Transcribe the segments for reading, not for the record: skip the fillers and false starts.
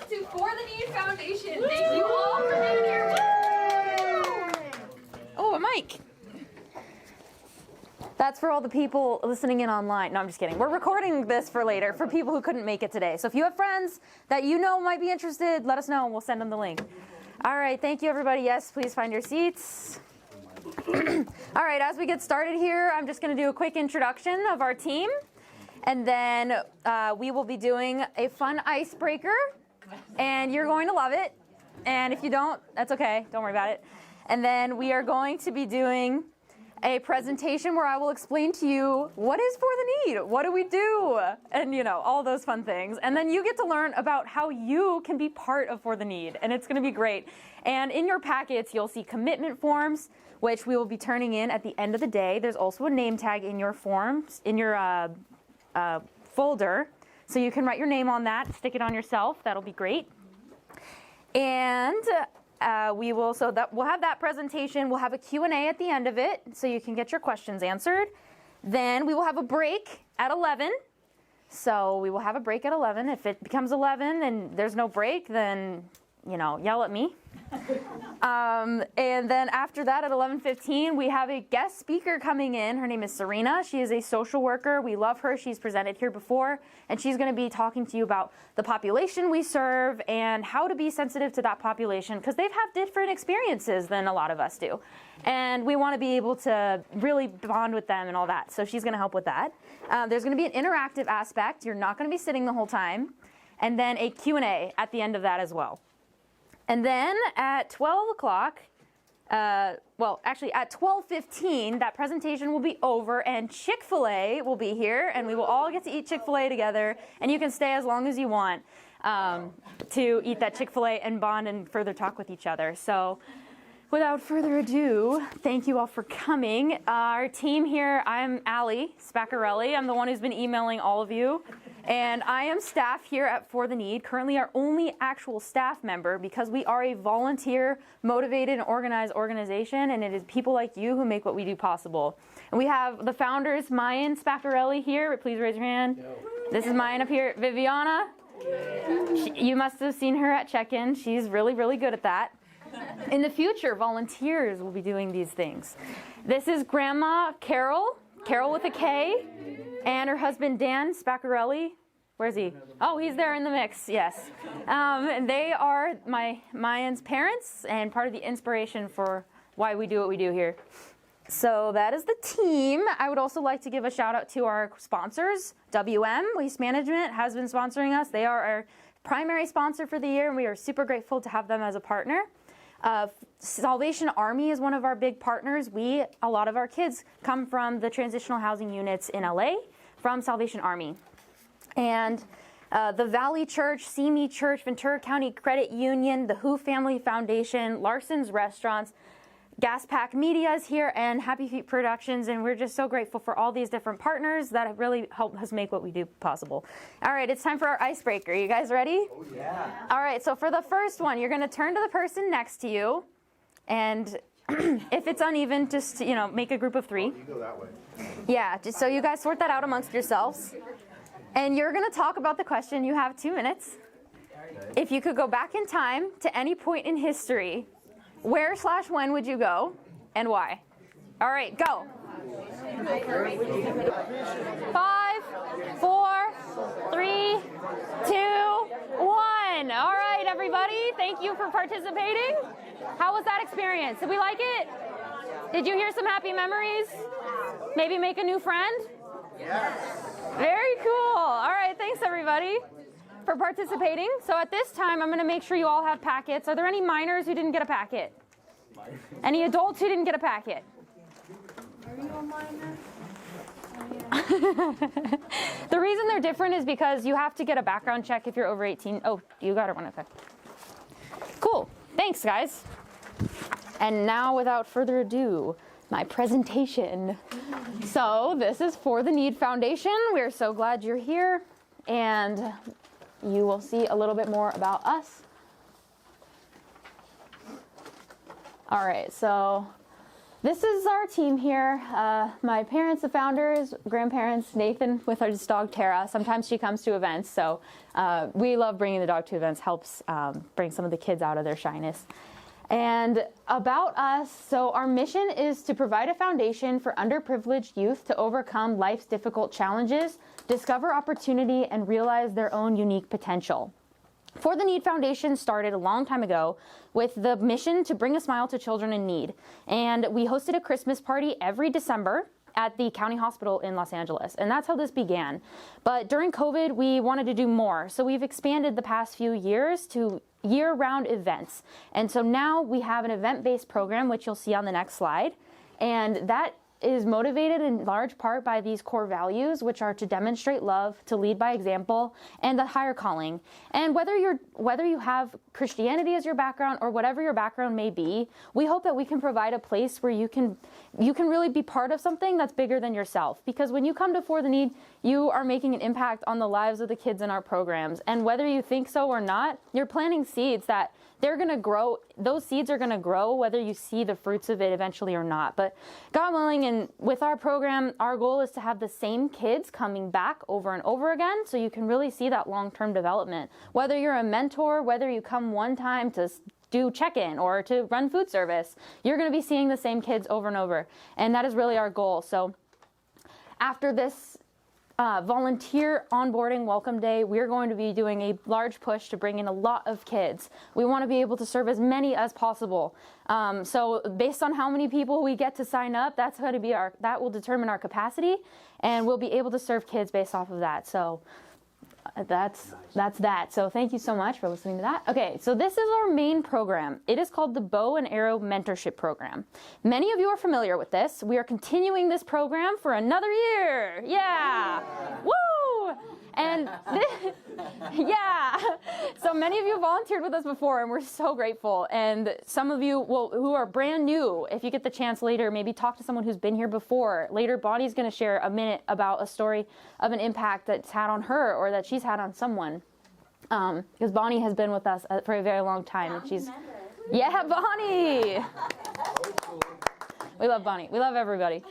to For the Need Foundation. Thank you all for being here. Oh, a mic. That's for all the people listening in online. No, I'm just kidding. We're recording this for later for people who couldn't make it today. So if you have friends that you know might be interested, let us know and we'll send them the link. All right, thank you everybody. Yes, please find your seats. All right, as we get started here, I'm just going to do a quick introduction of our team. And then we will be doing a fun icebreaker. And you're going to love it. And if you don't, that's okay. Don't worry about it. And then we are going to be doing a presentation where I will explain to you what is For the Need, what do we do, and you know, all those fun things. And then you get to learn about how you can be part of For the Need, and it's going to be great. And in your packets, you'll see commitment forms, which we will be turning in at the end of the day. There's also a name tag in your forms, in your folder, so you can write your name on that, stick it on yourself. That'll be great. And we'll have that presentation. We'll have a Q&A at the end of it, so you can get your questions answered. Then we will have a break at 11. So we will have a break at 11. If it becomes 11 and there's no break, then, you know, yell at me. And then after that at 11:15, we have a guest speaker coming in. Her name is Serena. She is a social worker. We love her. She's presented here before, and she's going to be talking to you about the population we serve and how to be sensitive to that population, because they have different experiences than a lot of us do. And we want to be able to really bond with them and all that. So she's going to help with that. There's going to be an interactive aspect. You're not going to be sitting the whole time. And then a Q&A at the end of that as well. And then at 12 o'clock, well, actually at 12:15, that presentation will be over and Chick-fil-A will be here, and we will all get to eat Chick-fil-A together, and you can stay as long as you want to eat that Chick-fil-A and bond and further talk with each other. So without further ado, thank you all for coming. Our team here, I'm Allie Spaccarelli. I'm the one who's been emailing all of you. And I am staff here at For the Need, currently our only actual staff member, because we are a volunteer, motivated, and organized organization, and it is people like you who make what we do possible. And we have the founders, Mayan Spaccarelli here. Please raise your hand. This is Mayan up here. Viviana. You must have seen her at check-in. She's really, really good at that. In the future, volunteers will be doing these things. This is Grandma Carol with a K, and her husband Dan Spaccarelli. Where's he? Oh, he's there in the mix, yes. And they are Mayan's parents and part of the inspiration for why we do what we do here. So that is the team. I would also like to give a shout out to our sponsors. WM, Waste Management, has been sponsoring us. They are our primary sponsor for the year, and we are super grateful to have them as a partner. Salvation Army is one of our big partners. A lot of our kids come from the transitional housing units in LA from Salvation Army. And the Valley Church, Simi Church, Ventura County Credit Union, the Who Family Foundation, Larson's Restaurants, Gas Pack Media is here, and Happy Feet Productions, and we're just so grateful for all these different partners that have really helped us make what we do possible. All right, it's time for our icebreaker. You guys ready? Oh, yeah. All right, so for the first one, you're going to turn to the person next to you, and if it's uneven, just, you know, make a group of three. You go that way. Yeah, just so you guys sort that out amongst yourselves. And you're going to talk about the question. You have 2 minutes. If you could go back in time to any point in history, where/when would you go, and why? All right, go. 5, 4, 3, 2, 1. All right, everybody, thank you for participating. How was that experience? Did we like it? Did you hear some happy memories? Maybe make a new friend? Yes. Very cool. All right, thanks, everybody, for participating. So at this time, I'm going to make sure you all have packets. Are there any minors who didn't get a packet? Any adults who didn't get a packet? Are you a minor? The reason they're different is because you have to get a background check if you're over 18. Oh, you got it one. Okay. Cool. Thanks, guys. And now, without further ado, my presentation. So this is For the Need Foundation. We're so glad you're here, and you will see a little bit more about us. All right, so this is our team here. My parents, the founders, grandparents, Nathan with our dog Tara. Sometimes she comes to events, so we love bringing the dog to events, helps bring some of the kids out of their shyness. And about us, so our mission is to provide a foundation for underprivileged youth to overcome life's difficult challenges, discover opportunity, and realize their own unique potential. For the Need Foundation started a long time ago with the mission to bring a smile to children in need. And we hosted a Christmas party every December at the county hospital in Los Angeles. And that's how this began. But during COVID, we wanted to do more. So we've expanded the past few years to year-round events. And so now we have an event-based program, which you'll see on the next slide. And that is motivated in large part by these core values, which are to demonstrate love, to lead by example, and the higher calling. And whether you have Christianity as your background or whatever your background may be, we hope that we can provide a place where you can really be part of something that's bigger than yourself. Because when you come to For the Need, you are making an impact on the lives of the kids in our programs. And whether you think so or not, you're planting seeds that they're going to grow. Those seeds are going to grow whether you see the fruits of it eventually or not. But God willing, and with our program, our goal is to have the same kids coming back over and over again, so you can really see that long-term development. Whether you're a mentor, whether you come one time to do check-in or to run food service, you're going to be seeing the same kids over and over. And that is really our goal. So after this volunteer onboarding welcome day, we're going to be doing a large push to bring in a lot of kids. We want to be able to serve as many as possible. So based on how many people we get to sign up, that will determine our capacity, and we'll be able to serve kids based off of that. So that's that. So thank you so much for listening to that. Okay, so this is our main program. It is called the Bow and Arrow Mentorship Program. Many of you are familiar with this. We are continuing this program for another year. Yeah. Woo! And yeah, so many of you volunteered with us before, and we're so grateful. And some of you who are brand new, if you get the chance later, maybe talk to someone who's been here before. Later, Bonnie's going to share a minute about a story of an impact that's had on her or that she's had on someone. Because Bonnie has been with us for a very long time. And she's, yeah, Bonnie! We love Bonnie. We love everybody.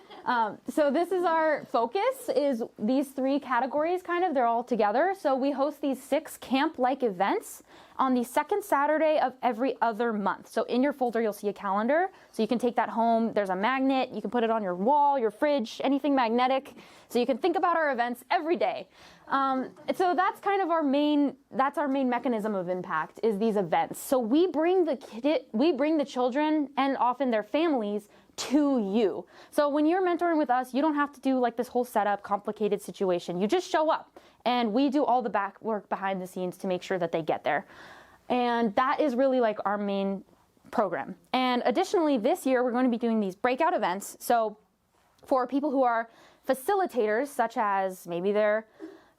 So this is our focus, is these three categories kind of, they're all together. So we host these 6 camp-like events on the second Saturday of every other month. So in your folder, you'll see a calendar. So you can take that home. There's a magnet. You can put it on your wall, your fridge, anything magnetic. So you can think about our events every day. So that's kind of our main mechanism of impact, is these events. So we bring the children and often their families to you. So when you're mentoring with us, you don't have to do like this whole setup, complicated situation. You just show up, and we do all the back work behind the scenes to make sure that they get there. And that is really like our main program. And additionally, this year, we're going to be doing these breakout events. So for people who are facilitators, such as maybe they're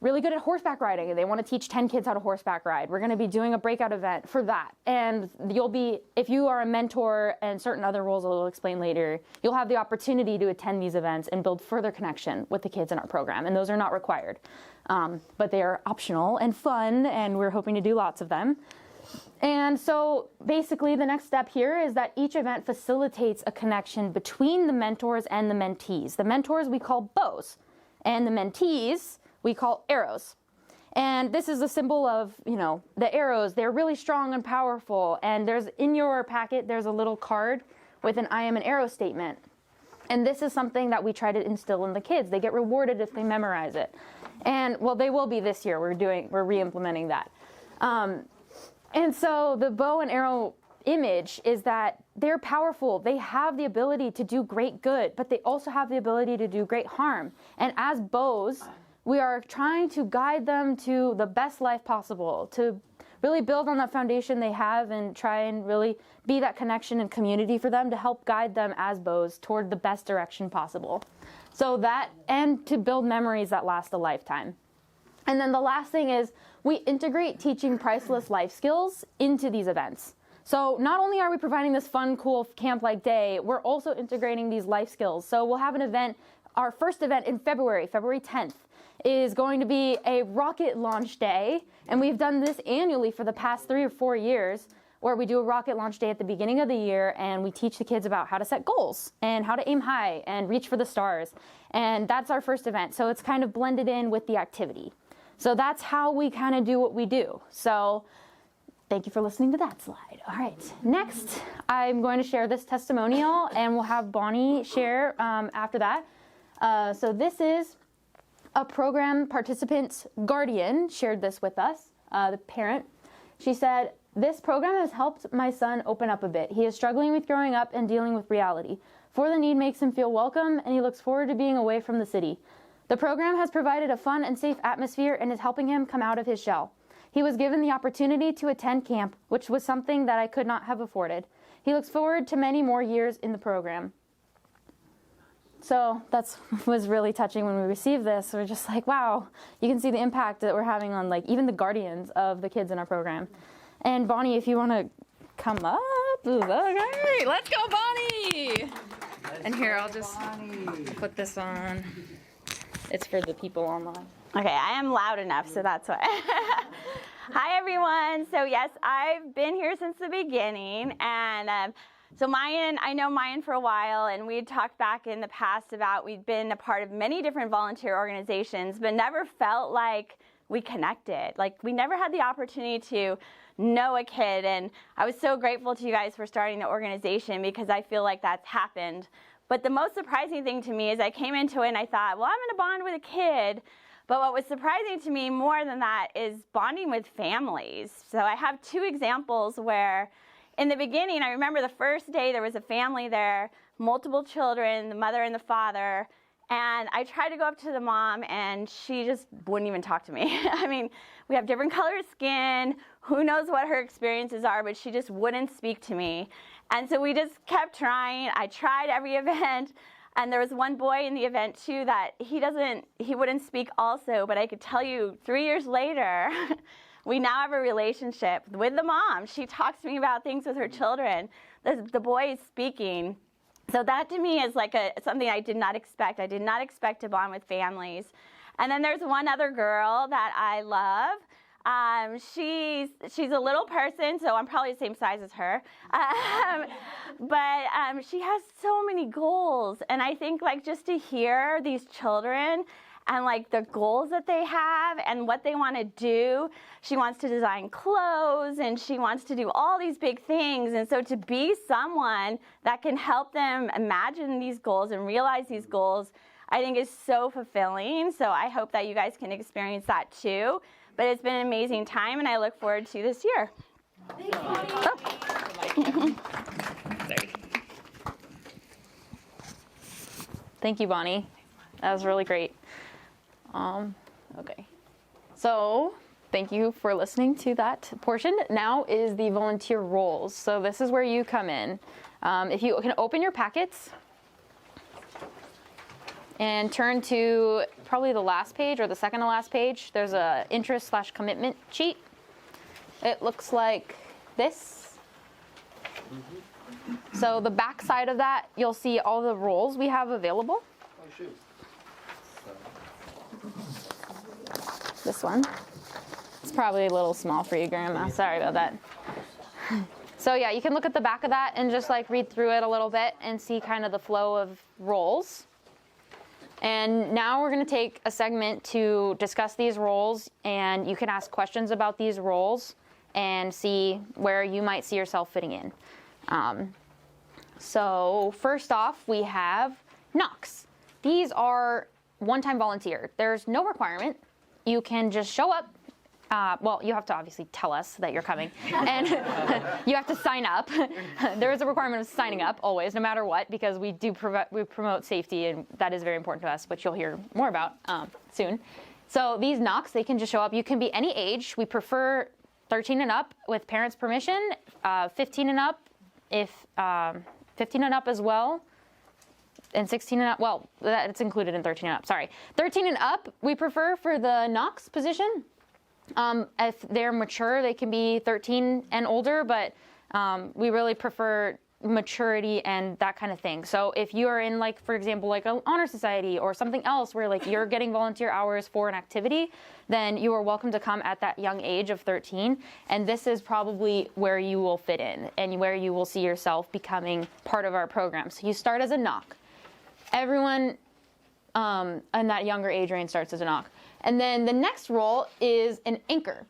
really good at horseback riding and they want to teach 10 kids how to horseback ride, we're going to be doing a breakout event for that. And if you are a mentor and certain other roles that we'll explain later, you'll have the opportunity to attend these events and build further connection with the kids in our program. And those are not required, but they are optional and fun, and we're hoping to do lots of them. And so basically the next step here is that each event facilitates a connection between the mentors and the mentees. The mentors we call bows, and the mentees we call arrows. And this is a symbol of, the arrows. They're really strong and powerful. And in your packet, there's a little card with an I am an arrow statement. And this is something that we try to instill in the kids. They get rewarded if they memorize it. And they will be this year. We're re-implementing that. And so the bow and arrow image is that they're powerful. They have the ability to do great good, but they also have the ability to do great harm. And as bows, we are trying to guide them to the best life possible, to really build on that foundation they have and try and really be that connection and community for them to help guide them as bows toward the best direction possible. So that, and to build memories that last a lifetime. And then the last thing is we integrate teaching priceless life skills into these events. So not only are we providing this fun, cool camp-like day, we're also integrating these life skills. So we'll have an event, our first event in February 10th. Is going to be a rocket launch day, and we've done this annually for the past 3 or 4 years. or we do a rocket launch day at the beginning of the year, and we teach the kids about how to set goals and how to aim high and reach for the stars. And that's our first event. So it's kind of blended in with the activity. So that's how we kind of do what we do. So thank you for listening to that slide. All right, next I'm going to share this testimonial, and we'll have Bonnie share after that. So this is a program participant's guardian shared this with us, the parent. She said, "This program has helped my son open up a bit. He is struggling with growing up and dealing with reality. For the Need makes him feel welcome, and he looks forward to being away from the city. The program has provided a fun and safe atmosphere and is helping him come out of his shell. He was given the opportunity to attend camp, which was something that I could not have afforded. He looks forward to many more years in the program." So that was really touching when we received this. We're just like, wow, you can see the impact that we're having on like even the guardians of the kids in our program. And Bonnie, if you want to come up, okay, let's go, Bonnie. And here, I'll just put this on. It's for the people online. Okay, I am loud enough, so that's why. Hi, everyone. So yes, I've been here since the beginning, and so Mayan, I know Mayan for a while, and we had talked back in the past about we'd been a part of many different volunteer organizations, but never felt like we connected. Like we never had the opportunity to know a kid, and I was so grateful to you guys for starting the organization because I feel like that's happened. But the most surprising thing to me is I came into it and I thought, well, I'm going to bond with a kid. But what was surprising to me more than that is bonding with families. So I have two examples where in the beginning, I remember the first day there was a family there, multiple children, the mother and the father, and I tried to go up to the mom and she just wouldn't even talk to me. I mean, we have different colored skin, who knows what her experiences are, but she just wouldn't speak to me. And so we just kept trying. I tried every event, and there was one boy in the event too that he wouldn't speak also, but I could tell you 3 years later, we now have a relationship with the mom. She talks to me about things with her children. The boy is speaking. So that to me is like something I did not expect. I did not expect to bond with families. And then there's one other girl that I love. She's a little person, so I'm probably the same size as her. But she has so many goals. And I think like just to hear these children and like the goals that they have and what they want to do. She wants to design clothes and she wants to do all these big things. And so to be someone that can help them imagine these goals and realize these goals, I think is so fulfilling. So I hope that you guys can experience that too. But it's been an amazing time and I look forward to this year. Thank you, Bonnie. That was really great. Okay. So thank you for listening to that portion. Now is the volunteer roles. So this is where you come in. If you can open your packets and turn to probably the last page or the second to last page, there's a interest/commitment sheet. It looks like this. So the back side of that, you'll see all the roles we have available. Oh, shoot. This one. It's probably a little small for you, Grandma. Sorry about that. So yeah, you can look at the back of that and just like read through it a little bit and see kind of the flow of roles. And now we're going to take a segment to discuss these roles, and you can ask questions about these roles and see where you might see yourself fitting in. So first off, we have Knox. These are one-time volunteer. There's no requirement. You can just show up. Well, you have to obviously tell us that you're coming, and you have to sign up. There is a requirement of signing up always, no matter what, because we promote safety, and that is very important to us, which you'll hear more about soon. So these Knox, they can just show up. You can be any age. We prefer 13 and up with parents' permission, 15 and up, if 15 and up as well. And 16 and up, well, it's included in 13 and up, sorry. 13 and up, we prefer for the Knox position. If they're mature, they can be 13 and older, but we really prefer maturity and that kind of thing. So if you are in, like, for example, like an honor society or something else where like you're getting volunteer hours for an activity, then you are welcome to come at that young age of 13. And this is probably where you will fit in and where you will see yourself becoming part of our program. So you start as a knock. Everyone in that younger age range starts as a knock. And then the next role is an anchor.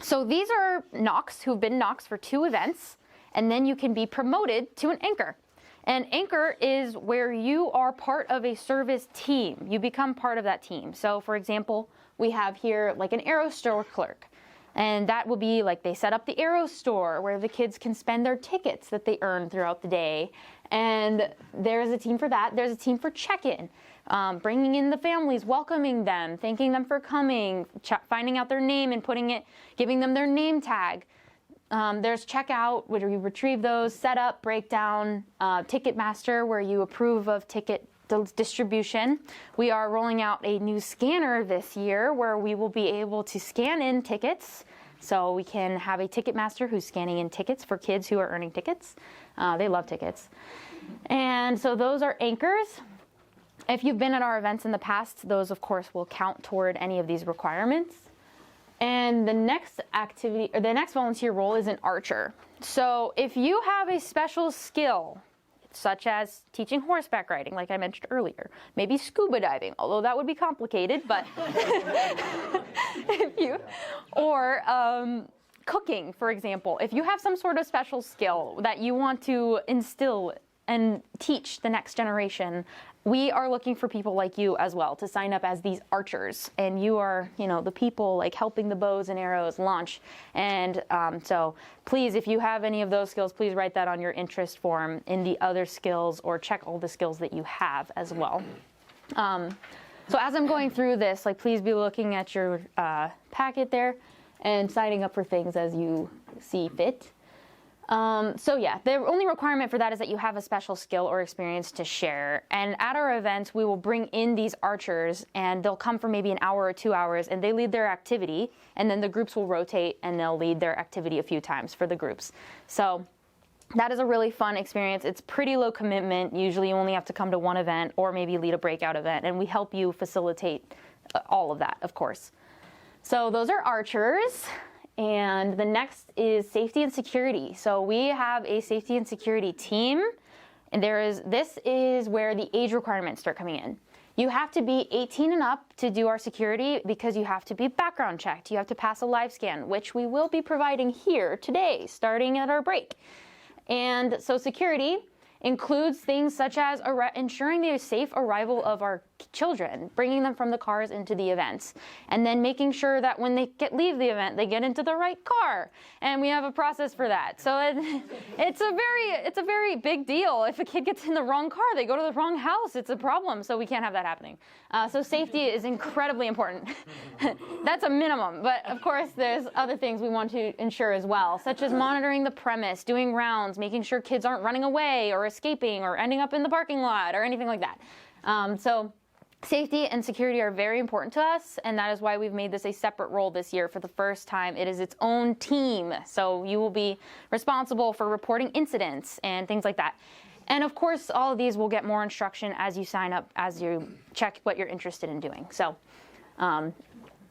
So these are knocks who've been knocks for 2 events, and then you can be promoted to an anchor. An anchor is where you are part of a service team. You become part of that team. So for example, we have here like an Aero store clerk. And that will be like they set up the Aero store where the kids can spend their tickets that they earn throughout the day. And there's a team for that. There's a team for check-in. Bringing in the families, welcoming them, thanking them for coming, finding out their name and giving them their name tag. There's checkout, where you retrieve those, setup, breakdown, Ticketmaster, where you approve of ticket distribution. We are rolling out a new scanner this year where we will be able to scan in tickets. So we can have a Ticketmaster who's scanning in tickets for kids who are earning tickets. They love tickets. And so those are anchors. If you've been at our events in the past, those of course will count toward any of these requirements. And the next activity, or the next volunteer role is an archer. So if you have a special skill, such as teaching horseback riding, like I mentioned earlier, maybe scuba diving, although that would be complicated, but or cooking, for example, if you have some sort of special skill that you want to instill and teach the next generation, we are looking for people like you as well to sign up as these archers. And you are, the people like helping the bows and arrows launch. And so please, if you have any of those skills, please write that on your interest form in the other skills, or check all the skills that you have as well. So as I'm going through this, please be looking at your packet there and signing up for things as you see fit. So yeah, the only requirement for that is that you have a special skill or experience to share. And at our events, we will bring in these archers, and they'll come for maybe an hour or 2 hours, and they lead their activity, and then the groups will rotate and they'll lead their activity a few times for the groups. So that is a really fun experience. It's pretty low commitment. Usually you only have to come to one event or maybe lead a breakout event, and we help you facilitate all of that, of course. So those are archers. And the next is safety and security. So we have a safety and security team, and this is where the age requirements start coming in. You have to be 18 and up to do our security because you have to be background checked. You have to pass a live scan, which we will be providing here today, starting at our break. And so security includes things such as ensuring the safe arrival of our children, bringing them from the cars into the events, and then making sure that when they leave the event, they get into the right car. And we have a process for that. So it's a very big deal. If a kid gets in the wrong car, they go to the wrong house, it's a problem. So we can't have that happening. So safety is incredibly important. That's a minimum. But of course, there's other things we want to ensure as well, such as monitoring the premise, doing rounds, making sure kids aren't running away or escaping or ending up in the parking lot or anything like that. So safety and security are very important to us, and that is why we've made this a separate role this year. For the first time, it is its own team. So you will be responsible for reporting incidents and things like that. And of course, all of these will get more instruction as you sign up, as you check what you're interested in doing. So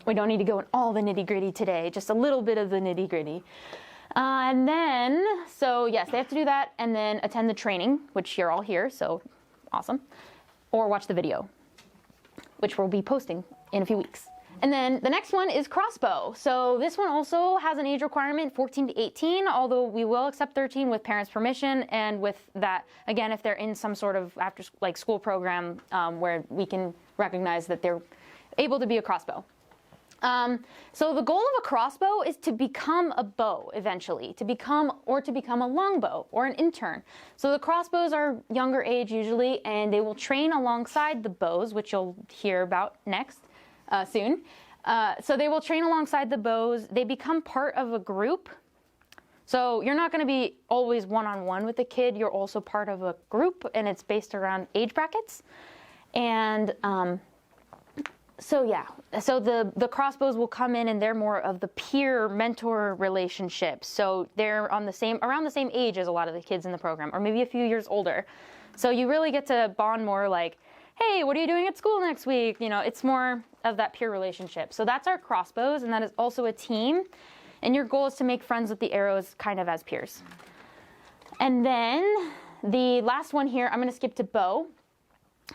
we don't need to go in all the nitty-gritty today, just a little bit of the nitty-gritty. And then, so yes, they have to do that and then attend the training, which you're all here, so awesome. Or watch the video, which we'll be posting in a few weeks. And then the next one is crossbow. So this one also has an age requirement, 14 to 18, although we will accept 13 with parents' permission, and with that, again, if they're in some sort of after school program where we can recognize that they're able to be a crossbow. So the goal of a crossbow is to become a bow eventually, to become a longbow or an intern. So the crossbows are younger age usually, and they will train alongside the bows, which you'll hear about next soon. So they will train alongside the bows. They become part of a group. So you're not going to be always one-on-one with the kid. You're also part of a group, and it's based around age brackets. And So yeah, so the crossbows will come in and they're more of the peer mentor relationship. So they're around the same age as a lot of the kids in the program, or maybe a few years older. So you really get to bond more like, hey, what are you doing at school next week? You know, it's more of that peer relationship. So that's our crossbows, and that is also a team. And your goal is to make friends with the arrows kind of as peers. And then the last one here, I'm going to skip to bow.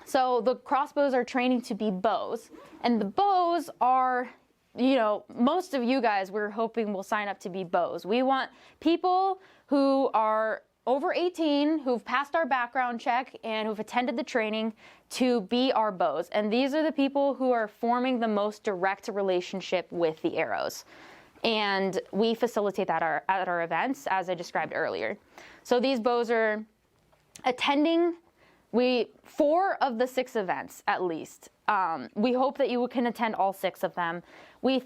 So the crossbows are training to be bows. And the bows are, you know, most of you guys we're hoping will sign up to be bows. We want people who are over 18, who've passed our background check and who've attended the training to be our bows. And these are the people who are forming the most direct relationship with the arrows. And we facilitate that at our events, as I described earlier. So these bows are attending 4 of the 6 events at least. We hope that you can attend all 6 of them. We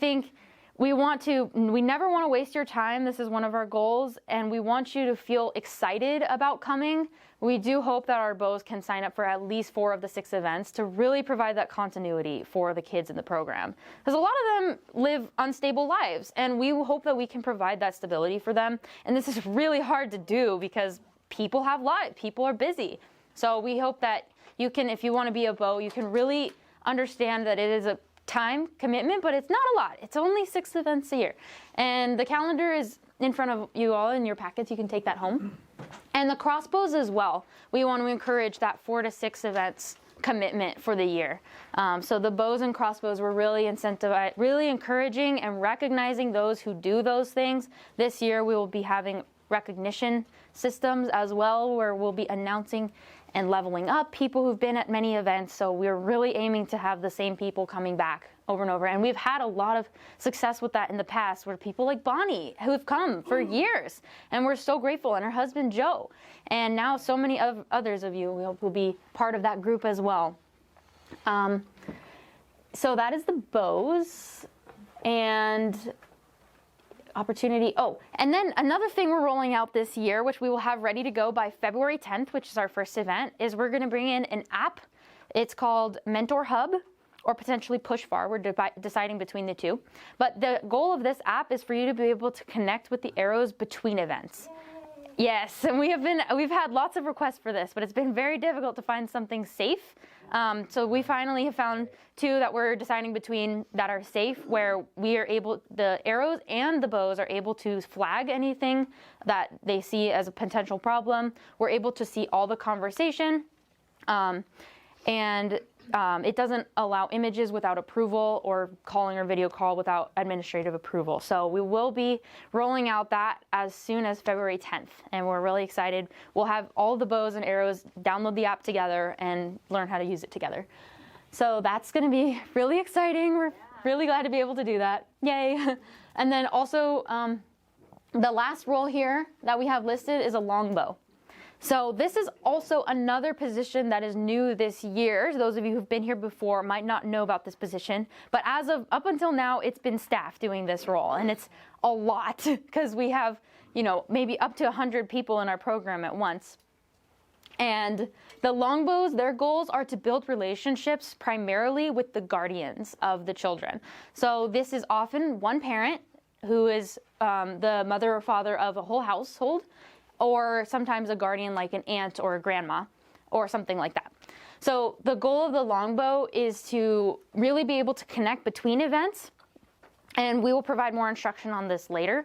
never want to waste your time. This is one of our goals, and we want you to feel excited about coming. We do hope that our bows can sign up for at least 4 of the 6 events to really provide that continuity for the kids in the program. Because a lot of them live unstable lives, and we hope that we can provide that stability for them. And this is really hard to do because people have lives, people are busy. So we hope that you can, if you want to be a bow, you can really understand that it is a time commitment, but it's not a lot. It's only 6 events a year. And the calendar is in front of you all in your packets. You can take that home. And the crossbows as well. We want to encourage that 4 to 6 events commitment for the year. So the bows and crossbows were really really encouraging and recognizing those who do those things. This year we will be having recognition systems as well, where we'll be announcing and leveling up people who've been at many events. So we're really aiming to have the same people coming back over and over. And we've had a lot of success with that in the past, where people like Bonnie, who've come for years, and we're so grateful, and her husband Joe, and now so many others of you, we hope will be part of that group as well. So that is the bows and opportunity. Oh, and then another thing we're rolling out this year, which we will have ready to go by February 10th, which is our first event, is we're going to bring in an app. It's called Mentor Hub, or potentially Push Far. We're deciding between the two. But the goal of this app is for you to be able to connect with the arrows between events. Yay. Yes, and we've had lots of requests for this, but it's been very difficult to find something safe. So we finally have found 2 that we're deciding between that are safe, where the arrows and the bows are able to flag anything that they see as a potential problem. We're able to see all the conversation, and it doesn't allow images without approval or calling or video call without administrative approval. So we will be rolling out that as soon as February 10th, and we're really excited. We'll have all the bows and arrows download the app together and learn how to use it together. So that's going to be really exciting. We're really glad to be able to do that. Yay. And then also the last role here that we have listed is a longbow. So this is also another position that is new this year. Those of you who've been here before might not know about this position, but as of up until now, it's been staff doing this role, and it's a lot because we have, maybe up to 100 people in our program at once. And the longbows, their goals are to build relationships primarily with the guardians of the children. So this is often one parent who is the mother or father of a whole household, or sometimes a guardian like an aunt or a grandma or something like that. So the goal of the longbow is to really be able to connect between events, and we will provide more instruction on this later,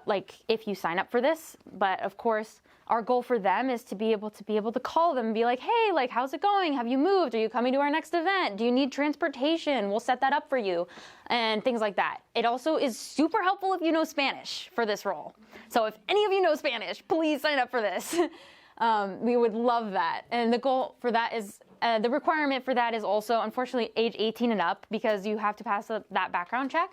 like if you sign up for this. But of course, our goal for them is to be able to call them and be like, hey, like, how's it going? Have you moved? Are you coming to our next event? Do you need transportation? We'll set that up for you, and things like that. It also is super helpful if you know Spanish for this role. So if any of you know Spanish, please sign up for this. We would love that. And the goal for that is, the requirement for that is also, unfortunately, age 18 and up, because you have to pass that background check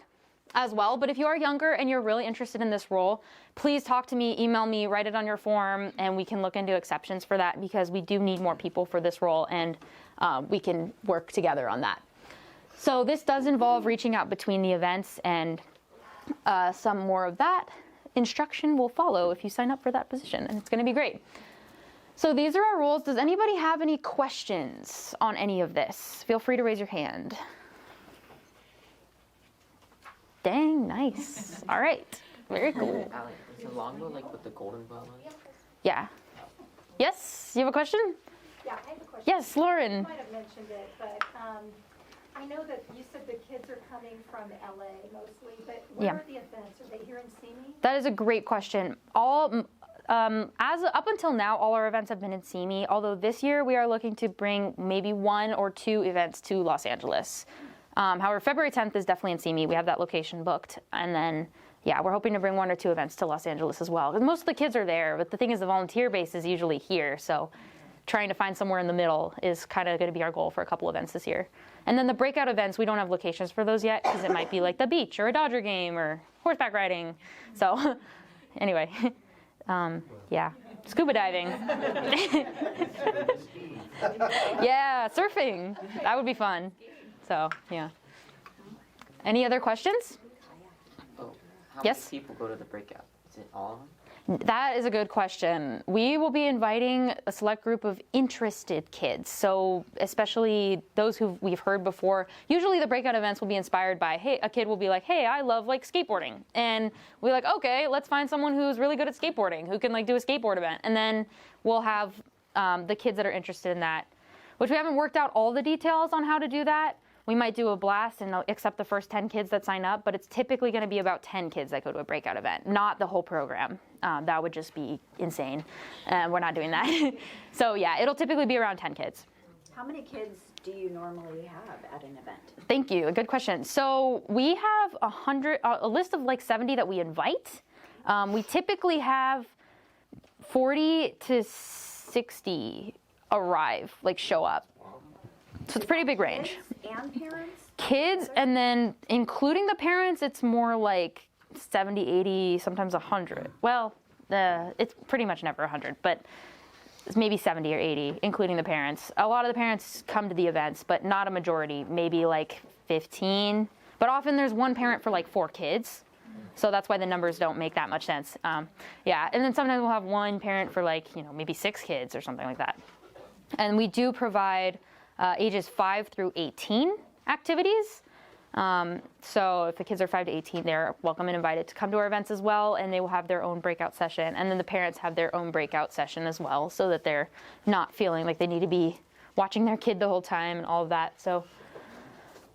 as well. But if you are younger and you're really interested in this role, please talk to me, email me, write it on your form, and we can look into exceptions for that, because we do need more people for this role, and we can work together on that. So this does involve reaching out between the events, and some more of that instruction will follow if you sign up for that position, and it's going to be great. So these are our roles. Does anybody have any questions on any of this? Feel free to raise your hand. Dang, nice. All right. Very cool. Allie, is the longbow like with the golden bow on it? Yeah. Yes, you have a question? Yeah, I have a question. Yes, Lauren. You might have mentioned it, but I know that you said the kids are coming from LA mostly, but where Yeah. are the events? Are they here in Simi? That is a great question. As up until now, all our events have been in Simi, although this year we are looking to bring maybe 1 or 2 events to Los Angeles. However, February 10th is definitely in Simi. We have that location booked. And then, yeah, we're hoping to bring 1 or 2 events to Los Angeles as well. Because most of the kids are there, but the thing is the volunteer base is usually here. So trying to find somewhere in the middle is kind of going to be our goal for a couple events this year. And then the breakout events, we don't have locations for those yet because it might be like the beach or a Dodger game or horseback riding. So anyway, yeah, scuba diving. Yeah, surfing. That would be fun. So, yeah. Any other questions? Oh, how Yes? many people go to the breakout? Is it all of them? That is a good question. We will be inviting a select group of interested kids. So especially those who we've heard before. Usually the breakout events will be inspired by, hey, a kid will be like, hey, I love like skateboarding. And we're like, okay, let's find someone who's really good at skateboarding, who can like do a skateboard event. And then we'll have the kids that are interested in that, which we haven't worked out all the details on how to do that. We might do a blast and accept the first 10 kids that sign up, but it's typically going to be about 10 kids that go to a breakout event, not the whole program. That would just be insane. We're not doing that. So yeah, it'll typically be around 10 kids. How many kids do you normally have at an event? Thank you. Good question. So we have a list of like 70 that we invite. We typically have 40 to 60 arrive, like show up. So it's a pretty big range. Kids and parents? Kids, and then including the parents, it's more like 70, 80, sometimes 100. Well, it's pretty much never 100, but it's maybe 70 or 80, including the parents. A lot of the parents come to the events, but not a majority, maybe like 15. But often there's one parent for like 4 kids. So that's why the numbers don't make that much sense. Yeah, and then sometimes we'll have one parent for like, maybe 6 kids or something like that. And we do provide ages 5 through 18 activities. So if the kids are 5 to 18, they're welcome and invited to come to our events as well, and they will have their own breakout session. And then the parents have their own breakout session as well, so that they're not feeling like they need to be watching their kid the whole time and all of that. So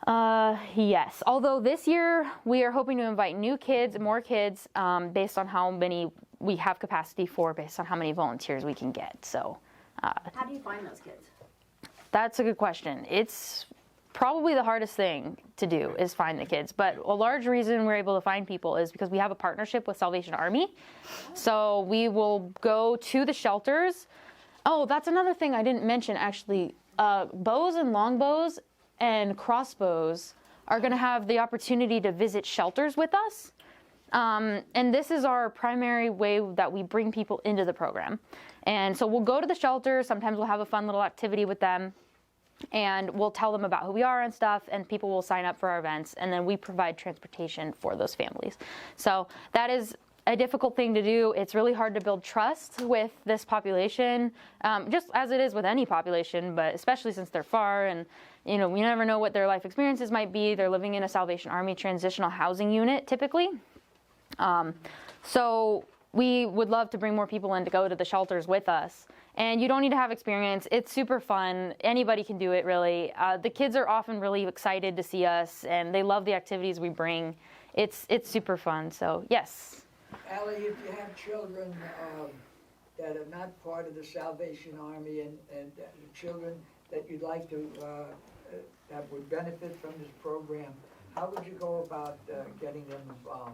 yes, although this year we are hoping to invite new kids, more kids, based on how many we have capacity for, based on how many volunteers we can get. So How do you find those kids? that's a good question. It's probably the hardest thing to do is find the kids. But a large reason we're able to find people is because we have a partnership with Salvation Army. So we will go to the shelters. Oh, that's another thing I didn't mention actually. Bows and longbows and crossbows are going to have the opportunity to visit shelters with us. And this is our primary way that we bring people into the program. And so we'll go to the shelter. Sometimes we'll have a fun little activity with them. And we'll tell them about who we are and stuff. And people will sign up for our events. And then we provide transportation for those families. So that is a difficult thing to do. It's really hard to build trust with this population, just as it is with any population, but especially since they're far and, you never know what their life experiences might be. They're living in a Salvation Army transitional housing unit typically. So we would love to bring more people in to go to the shelters with us. And you don't need to have experience. It's super fun. Anybody can do it, really. The kids are often really excited to see us, and they love the activities we bring. It's super fun. So, yes. Allie, if you have children that are not part of the Salvation Army and children that you'd like to that would benefit from this program, how would you go about getting them involved?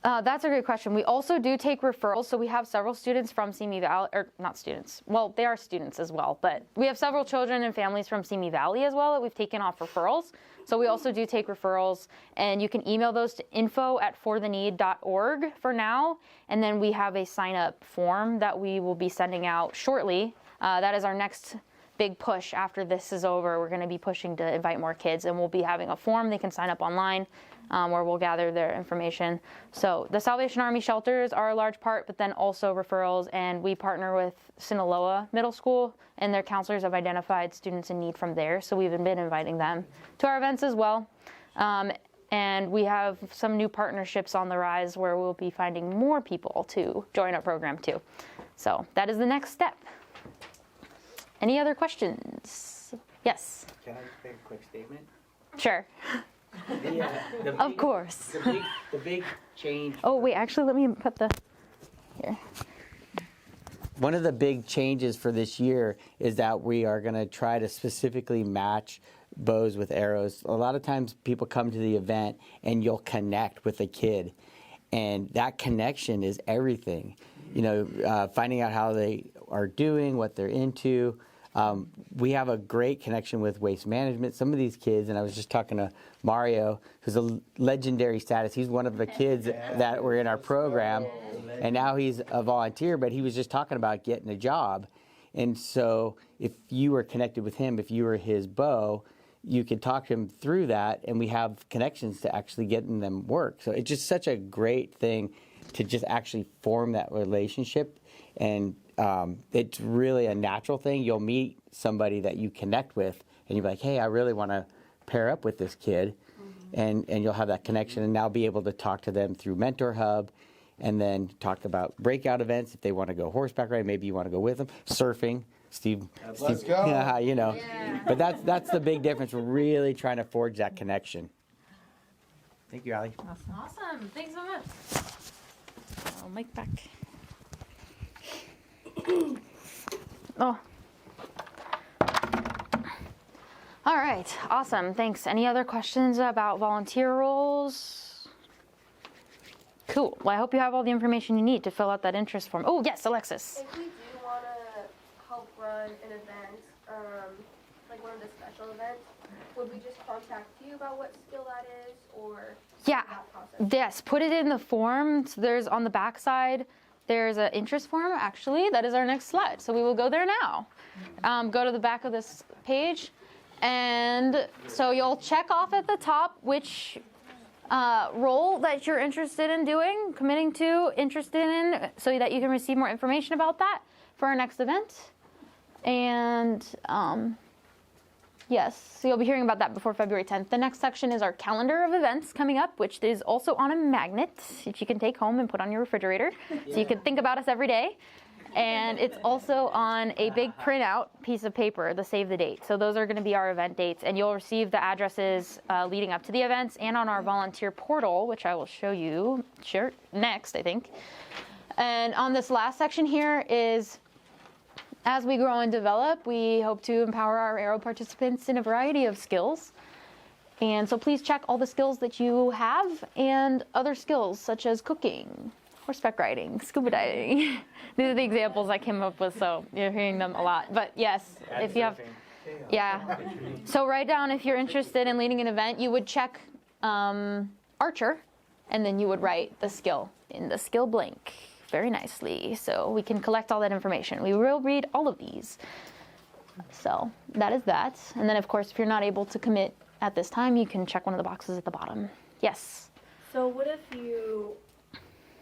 That's a great question. We also do take referrals. So we have several students from Simi Valley, or not students. Well, they are students as well, but we have several children and families from Simi Valley as well that we've taken off referrals. So we also do take referrals, and you can email those to info@fortheneed.org for now. And then we have a sign-up form that we will be sending out shortly. That is our next big push after this is over. We're going to be pushing to invite more kids, and we'll be having a form they can sign up online where we'll gather their information. So the Salvation Army shelters are a large part, but then also referrals, and we partner with Sinaloa Middle School, and their counselors have identified students in need from there, so we've been inviting them to our events as well. And we have some new partnerships on the rise where we'll be finding more people to join our program too. So that is the next step. Any other questions? Yes. Can I just make a quick statement? Sure. Of course. The big change. Oh, wait, actually, let me put the, here. One of the big changes for this year is that we are going to try to specifically match bows with arrows. A lot of times people come to the event and you'll connect with a kid, and that connection is everything. You know, finding out how they are doing, what they're into. We have a great connection with waste management. Some of these kids, and I was just talking to Mario, who's a legendary status. He's one of the kids that were in our program, and now he's a volunteer, but he was just talking about getting a job. And so if you were connected with him, if you were his beau, you could talk to him through that, and we have connections to actually getting them work. So it's just such a great thing to just actually form that relationship. And it's really a natural thing. You'll meet somebody that you connect with, and you're like, hey, I really want to pair up with this kid. And you'll have that connection, and now be able to talk to them through Mentor Hub, and then talk about breakout events. If they want to go horseback riding, maybe you want to go with them. Surfing. Steve, Let's go. Yeah, you know. Yeah. But that's the big difference. We're really trying to forge that connection. Thank you, Allie. Awesome. Thanks so much. I'll mic back. Oh. All right, awesome, thanks. Any other questions about volunteer roles? Cool, well, I hope you have all the information you need to fill out that interest form. Oh, yes, Alexis. If we do want to help run an event, like one of the special events, would we just contact you about what skill that is, or Yeah, that process? yes, put it in the form. So there's on the back side, there's an interest form, actually. That is our next slide. So we will go there now. Go to the back of this page. And so you'll check off at the top which role that you're interested in doing, committing to, interested in, so that you can receive more information about that for our next event. And yes, so you'll be hearing about that before February 10th. The next section is our calendar of events coming up, which is also on a magnet that you can take home and put on your refrigerator. So you can think about us every day. And it's also on a big printout piece of paper, the save the date. So those are going to be our event dates, and you'll receive the addresses leading up to the events and on our volunteer portal, which I will show you next, I think. And on this last section here is, as we grow and develop, we hope to empower our Aero participants in a variety of skills. And so please check all the skills that you have and other skills such as cooking, horseback riding, scuba diving. These are the examples I came up with, so you're hearing them a lot. But yes, if you have, yeah. So write down if you're interested in leading an event, you would check archer, and then you would write the skill in the skill blank very nicely. So we can collect all that information. We will read all of these. So that is that. And then of course, if you're not able to commit at this time, you can check one of the boxes at the bottom. Yes? So what if you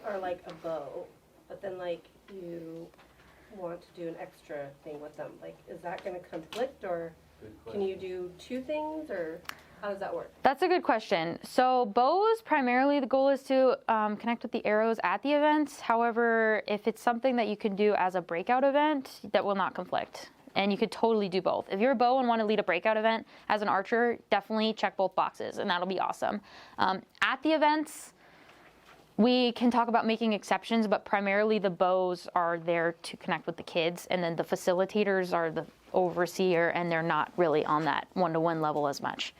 are like a beau, but then like you want to do an extra thing with them? Like, is that going to conflict, or can you do two things, or how does that work? That's a good question. So bows, primarily the goal is to connect with the arrows at the events. However, if it's something that you can do as a breakout event, that will not conflict. And you could totally do both. If you're a beau and want to lead a breakout event as an archer, definitely check both boxes, and that'll be awesome. At the events, we can talk about making exceptions, but primarily the bows are there to connect with the kids, and then the facilitators are the overseer, and they're not really on that one-to-one level as much.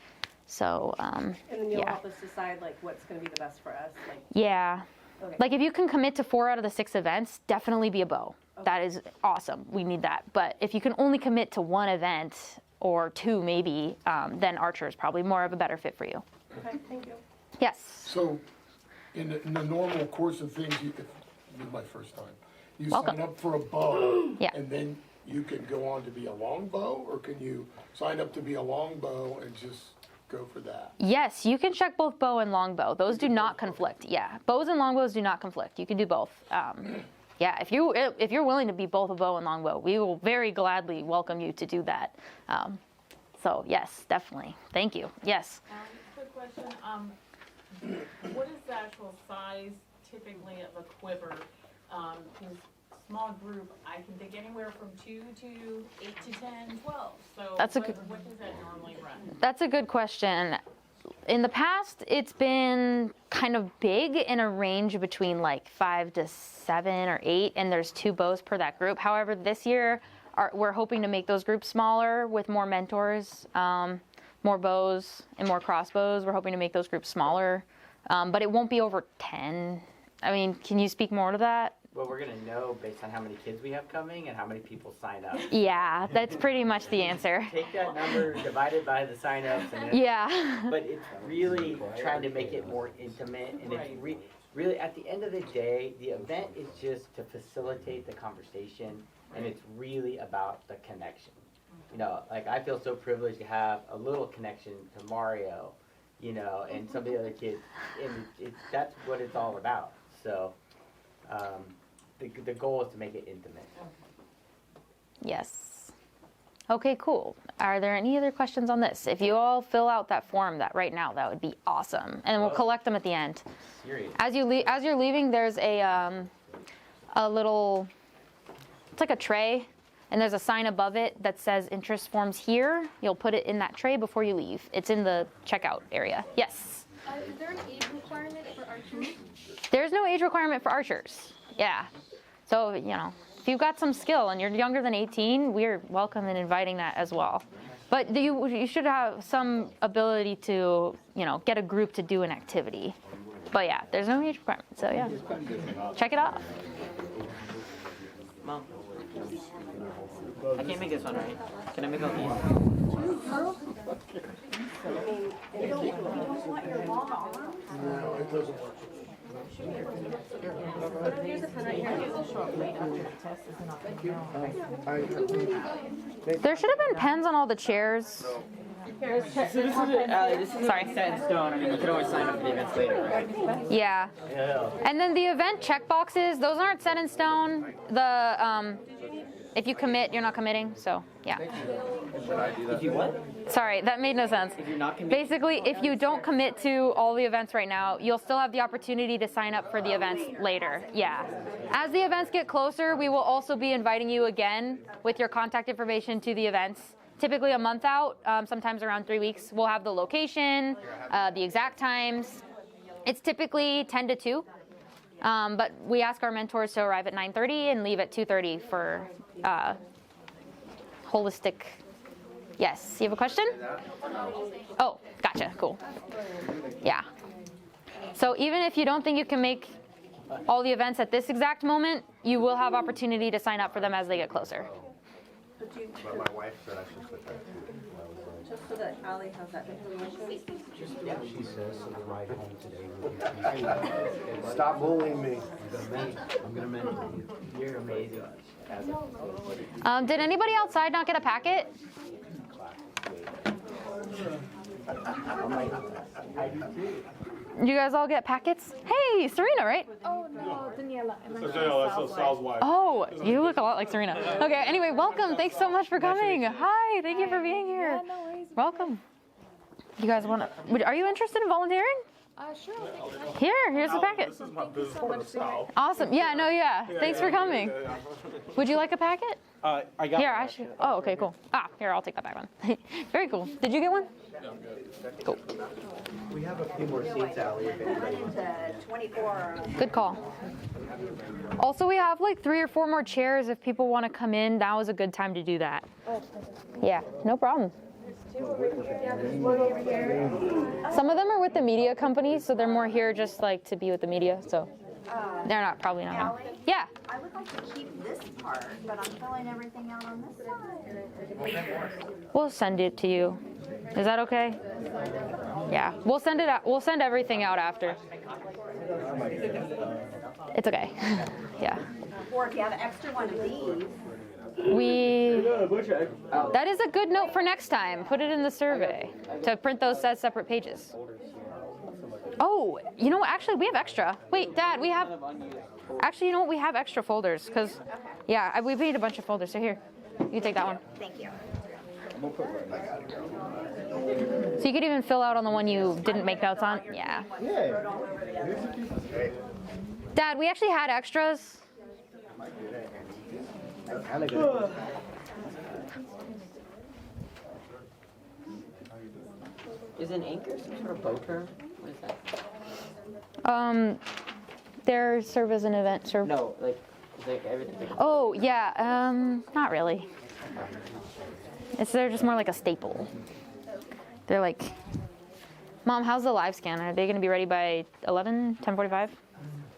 So, And then you'll yeah. help us decide like what's going to be the best for us. Like, Yeah. okay. Like if you can commit to 4 out of the 6 events, definitely be a beau. Okay. That is awesome. We need that. But if you can only commit to 1 event or 2 maybe, then archer is probably more of a better fit for you. Okay, thank you. Yes. So, in the normal course of things, this is my first time. You Welcome. sign up for a bow, Yeah. and then you can go on to be a longbow, or can you sign up to be a longbow and just go for that? Yes, you can check both bow and longbow. Those do not conflict. Yeah, bows and longbows do not conflict. You can do both. Yeah, if you're willing to be both a bow and longbow, we will very gladly welcome you to do that. So yes, definitely. Thank you. Yes. Quick question. what is the actual size typically of a quiver? Because small group, I can think anywhere from 2 to 8 to 10, 12. So what does that normally run? That's a good question. In the past, it's been kind of big in a range between like 5 to 7 or 8, and there's 2 bows per that group. However, this year, we're hoping to make those groups smaller with more mentors, more bows, and more crossbows. We're hoping to make those groups smaller, but it won't be over 10. I mean, can you speak more to that? Well, we're gonna know based on how many kids we have coming and how many people sign up. Yeah, that's pretty much the answer. Take that number divided by the sign-ups, and yeah. But it's really trying to make it more intimate, and it's really at the end of the day, the event is just to facilitate the conversation, and it's really about the connection. You know, like I feel so privileged to have a little connection to Mario, you know, and some of the other kids, and that's what it's all about. So. The goal is to make it intimate. Yes. Okay, cool. Are there any other questions on this? If you all fill out that form that right now, that would be awesome, and we'll collect them at the end. Serious. As you're leaving, there's a little, it's like a tray, and there's a sign above it that says interest forms here. You'll put it in that tray before you leave. It's in the checkout area. Yes. Is there an age requirement for archers? There's no age requirement for archers. Yeah. So, you know, if you've got some skill and you're younger than 18, we're welcome in inviting that as well. But you should have some ability to, you know, get a group to do an activity. But yeah, there's no age requirement. So yeah, check it out. Mom, I can't make this one, right? Can I make all these? You don't want your long arm? No, it doesn't work. There should have been pens on all the chairs. So this is sorry, set in stone. I mean, you can always sign up for the events later, right? Yeah. And then the event check boxes, those aren't set in stone. The if you commit, you're not committing. So yeah. If you what? Sorry, that made no sense. If you're not committing. Basically, if you don't commit to all the events right now, you'll still have the opportunity to sign up for the events later. Yeah. As the events get closer, we will also be inviting you again with your contact information to the events. Typically a month out, sometimes around 3 weeks. We'll have the location, the exact times. It's typically 10 to 2. But we ask our mentors to arrive at 9:30 and leave at 2:30 for holistic. Yes, you have a question? Oh, gotcha, cool. Yeah. So even if you don't think you can make all the events at this exact moment, you will have opportunity to sign up for them as they get closer. But my wife said I should put that too. Just so that Allie has that information. She says so the ride home today. Stop bullying me. I'm gonna mention you. You're amazing. Did anybody outside not get a packet? You guys all get packets? Hey, Serena, right? Oh no, Daniela. That's Sal's wife. Oh, you look a lot like Serena. Okay, anyway, welcome. Thanks so much for coming. Hi, thank you for being here. Yeah, no worries. Welcome. You guys want to, are you interested in volunteering? Sure. Here's the packet. This is my business partner, Sal. Awesome. Yeah, no, yeah. Thanks for coming. Would you like a packet? I got Here, I should. Oh, okay, cool. Here, I'll take that back one. Very cool. Did you get one? Yeah, I'm good. Cool. We have a few more seats, Allie. If anybody wants. 24. Good call. Also, we have like 3 or 4 more chairs if people want to come in. Now is a good time to do that. Yeah, no problem. Some of them are with the media companies, so they're more here just like to be with the media. So they're probably not. Allie? Yeah. I would like to keep this part, but I'm filling everything out on this side. We'll send it to you. Is that okay? Yeah. We'll send it out. We'll send everything out after. It's okay. Yeah. Or if you have an extra one of these. That is a good note for next time. Put it in the survey to print those as separate pages. Oh, you know what? Actually, we have extra. Wait, Dad, we have. Actually, you know what? We have extra folders because, yeah, we made a bunch of folders. So here, you take that one. Thank you. So you could even fill out on the one you didn't make notes on. Yeah. Dad, we actually had extras. Is an anchor some sort of bow term? What is that? Their serve as an event serve. No, like everything. Oh yeah, not really. They're just more like a staple. They're like, Mom, how's the live scan? Are they going to be ready by 10:45?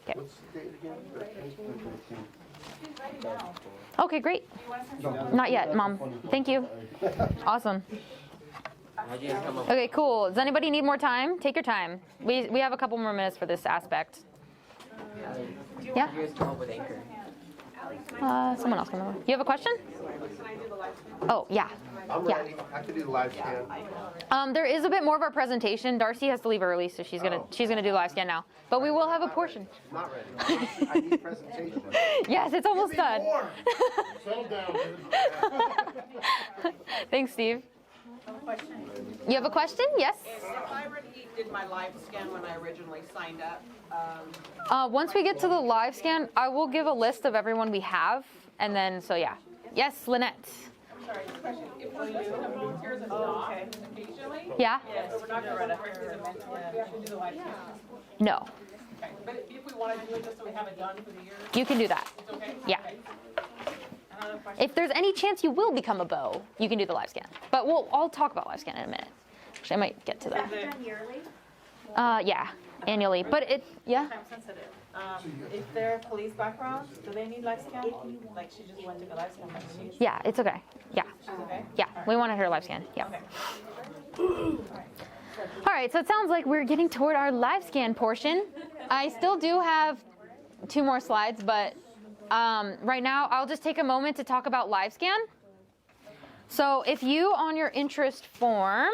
Okay. Okay, great. Not yet, Mom. Thank you. Awesome. Okay, cool. Does anybody need more time? Take your time. We have a couple more minutes for this aspect. Yeah? You guys come up with anchor. Someone else come over. You have a question? Oh, yeah. I'm ready. I can do the live scan. There is a bit more of our presentation. Darcy has to leave early, so she's gonna do the live scan now. But we will have a portion. Not ready. I need presentation. Yes, it's almost done. Settle down. Thanks, Steve. Question. You have a question? Yes. If I already did my live scan when I originally signed up, Once we get to the live scan, I will give a list of everyone we have, and then yeah. Yes, Lynette. I'm sorry, this question. If we're supposed to have volunteers and not occasionally, Yeah. so we're not going to run a event, we have to do the live scan. No. Okay, but if we want to do it just so we have it done for the year, You can do that. it's okay? Yeah. Okay. Another question. If there's any chance you will become a beau, you can do the live scan. But I'll talk about live scan in a minute. Actually, I might get to that. Is that done yearly? Yeah, annually. But yeah. Time sensitive. If they're police background, do they need live scan? Like she just went to the live scan, but she needs. Yeah, it's okay. Yeah. She's okay? Yeah, we wanted her live scan. Yeah. All right, so it sounds like we're getting toward our live scan portion. I still do have 2 more slides, but right now I'll just take a moment to talk about live scan. So if you on your interest form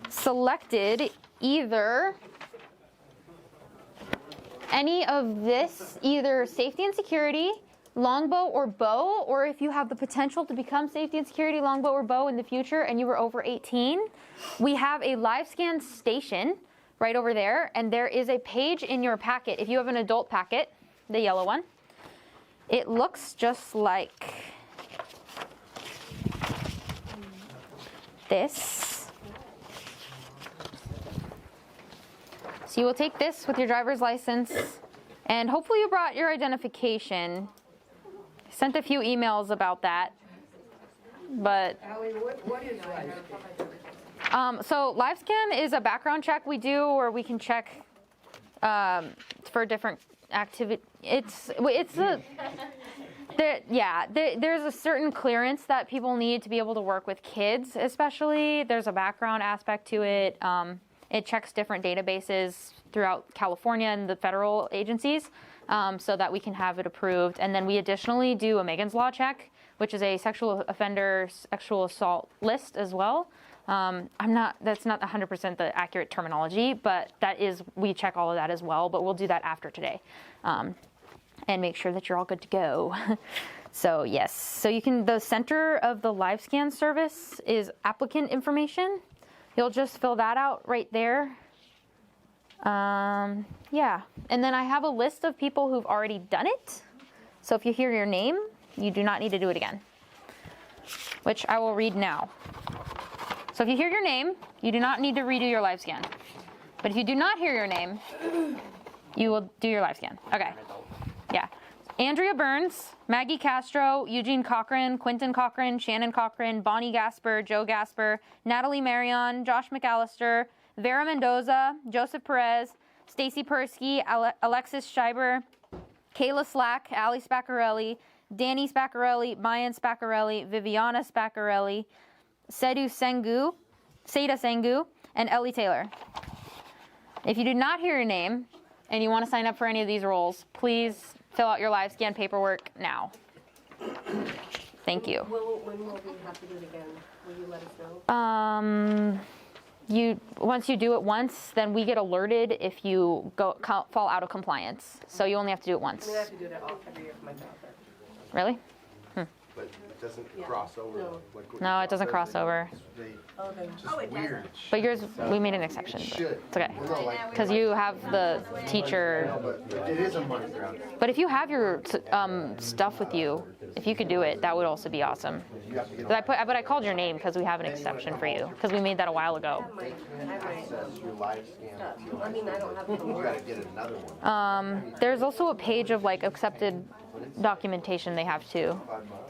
selected either any of this, either safety and security, longbow or bow, or if you have the potential to become safety and security, longbow or bow in the future and you were over 18, we have a live scan station right over there, and there is a page in your packet. If you have an adult packet, the yellow one, it looks just like this. So you will take this with your driver's license, and hopefully you brought your identification. I sent a few emails about that, but Allie, what is live scan? so live scan is a background check we do, or we can check for different activity. There's a certain clearance that people need to be able to work with kids, especially. There's a background aspect to it. It checks different databases throughout California and the federal agencies so that we can have it approved. And then we additionally do a Megan's Law check, which is a sexual offender, sexual assault list as well. That's not 100% the accurate terminology, but we check all of that as well, but we'll do that after today and make sure that you're all good to go. So yes, so the center of the live scan service is applicant information. You'll just fill that out right there. Yeah, and then I have a list of people who've already done it. So if you hear your name, you do not need to do it again, which I will read now. So if you hear your name, you do not need to redo your live scan. But if you do not hear your name, you will do your live scan. Okay. Yeah. Andrea Burns, Maggie Castro, Eugene Cochran, Quentin Cochran, Shannon Cochran, Bonnie Gasper, Joe Gasper, Natalie Marion, Josh McAllister, Vera Mendoza, Joseph Perez, Stacy Persky, Alexis Scheiber, Kayla Slack, Ali Spaccarelli, Danny Spaccarelli, Mayan Spaccarelli, Viviana Spaccarelli, Seda Sengu, and Ellie Taylor. If you did not hear your name and you want to sign up for any of these roles, please fill out your live scan paperwork now. Thank you. When will we have to do it again? Will you let us know? Once you do it once, then we get alerted if you fall out of compliance. So you only have to do it once. I have to do that every year for my job. Really? but it doesn't cross over. Like what No, you it doesn't cross over. Just weird. But yours, we made an exception. It But should. it's okay. Well, no, like- Because you have the teacher. But it is a money grab. But if you have your stuff with you, if you could do it, that would also be awesome. But I called your name because we have an exception for you because we made that a while ago. Your live scan. I mean, I don't have it. You gotta get another one. There's also a page of like accepted documentation they have too.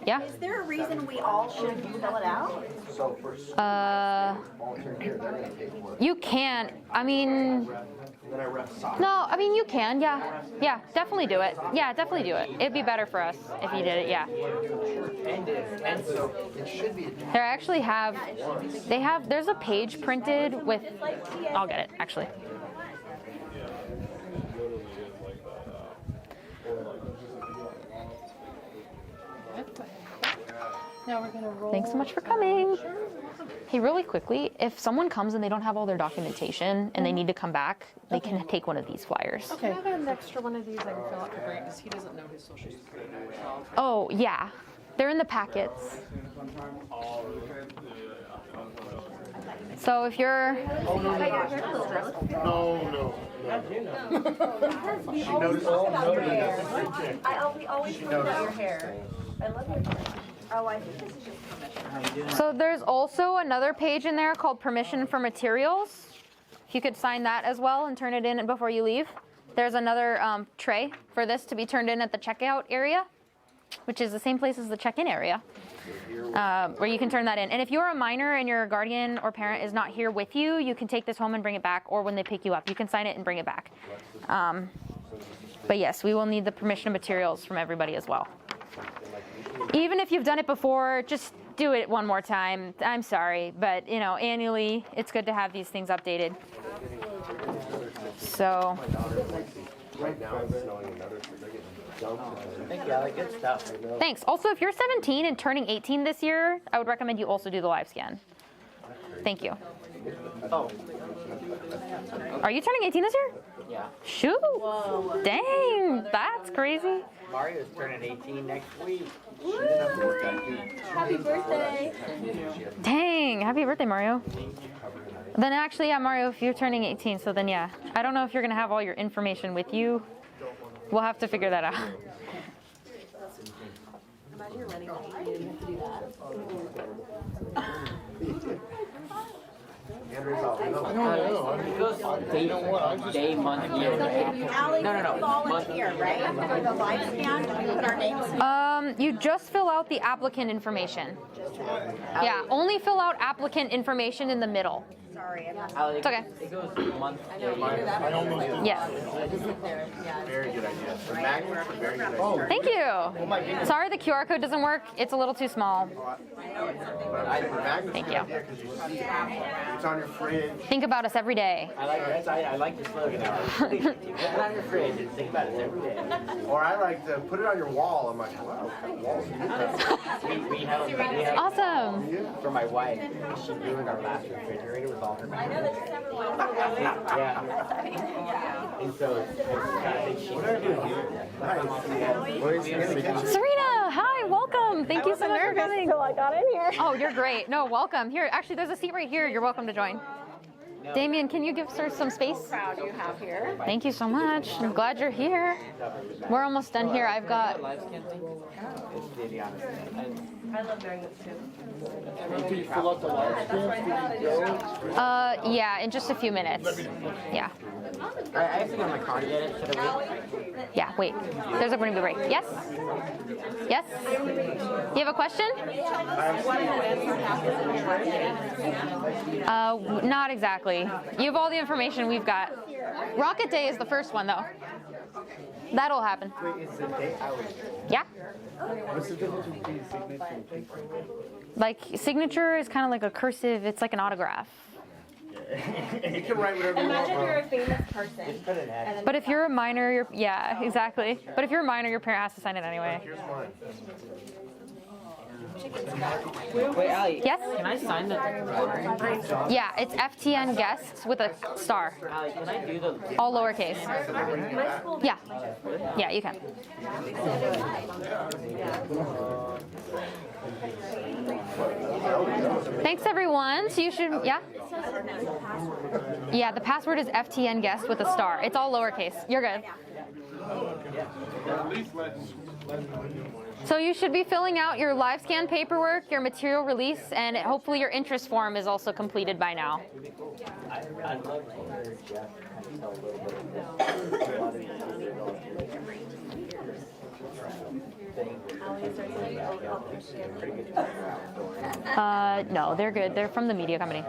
Yeah? Is there a reason we all should fill it out? So for volunteer here, they're gonna pay for it. You can. I mean, Then I ref soccer. no, I mean you can. Yeah. Yeah, definitely do it. Yeah, definitely do it. It'd be better for us if you did it. Yeah. And so it should be. They actually have, there's a page printed with, I'll get it actually. Now we're gonna roll. Thanks so much for coming. Hey, really quickly, if someone comes and they don't have all their documentation and they need to come back, they can take one of these flyers. Okay. I have an extra one of these I can fill out for Grant because he doesn't know his social security number. Oh, yeah. They're in the packets. So if you're... No, no. We always talk about your hair. We always talk about your hair. I love your hair. Oh, I think this is just permission. So there's also another page in there called permission for materials. If you could sign that as well and turn it in before you leave. There's another tray for this to be turned in at the checkout area, which is the same place as the check-in area, where you can turn that in. And if you're a minor and your guardian or parent is not here with you, you can take this home and bring it back, or when they pick you up, you can sign it and bring it back. But yes, we will need the permission of materials from everybody as well. Even if you've done it before, just do it one more time. I'm sorry, but you know, annually, it's good to have these things updated. So. Right now it's snowing another. They're getting dumped. Thank you, Alec. Good stuff. Thanks. Also, if you're 17 and turning 18 this year, I would recommend you also do the live scan. Thank you. Oh. Are you turning 18 this year? Yeah. Shoot. Whoa. Dang, that's crazy. Mario's turning 18 next week. Happy birthday. Dang, happy birthday, Mario. Then actually, yeah, Mario, if you're turning 18, so then yeah. I don't know if you're gonna have all your information with you. We'll have to figure that out. Imagine you're running and you have to do that. Andrew's all, no. Day, month, year. Allie, No. volunteer, right? For the live scan, do we put our names? You just fill out the applicant information. Yeah, only fill out applicant information in the middle. Sorry, I'm not. It's okay. It goes month. Yes. Very good idea. The magnets are very good idea. Thank you. Sorry the QR code doesn't work. It's a little too small. Thank you. It's on your fridge. Think about us every day. I like the slogan. Put it on your fridge and think about it every day. Or I like to put it on your wall. I'm like, wow, what kind of walls do you have? We have Awesome. for my wife. She ruined our last refrigerator with all her magnets. Yeah. And so I think she Serena, hi, welcome. Thank you so much for coming. Until I got in here. Oh, you're great. No, welcome. Here, actually, there's a seat right here. You're welcome to join. Damien, can you give her some space? Crowd you have here. Thank you so much. I'm glad you're here. We're almost done here. I've got... I love doing this too. Do you fill out the live scan? Yeah, in just a few minutes. Yeah. I have to go to my car to get it. Should I wait? Yeah, wait. There's a burning break. Yes? Yes? You have a question? Not exactly. You have all the information we've got. Rocket Day is the first one, though. That'll happen. Yeah? Like, signature is kind of like a cursive, it's like an autograph. You can write whatever you want. Imagine you're a famous person. But if you're a minor, yeah, exactly. But if you're a minor, your parent has to sign it anyway. Here's mine. Wait, Ali. Yes? Can I sign the warrant? Yeah, it's FTN guests with a star. Ali, can I do the... All lowercase. Yeah. Yeah, you can. Thanks, everyone. So you should, yeah? Yeah, the password is FTN guest with a star. It's all lowercase. You're good. So you should be filling out your live scan paperwork, your material release, and hopefully your interest form is also completed by now. I'd love to hear Jeff tell a little bit about No, they're good. They're from the media company.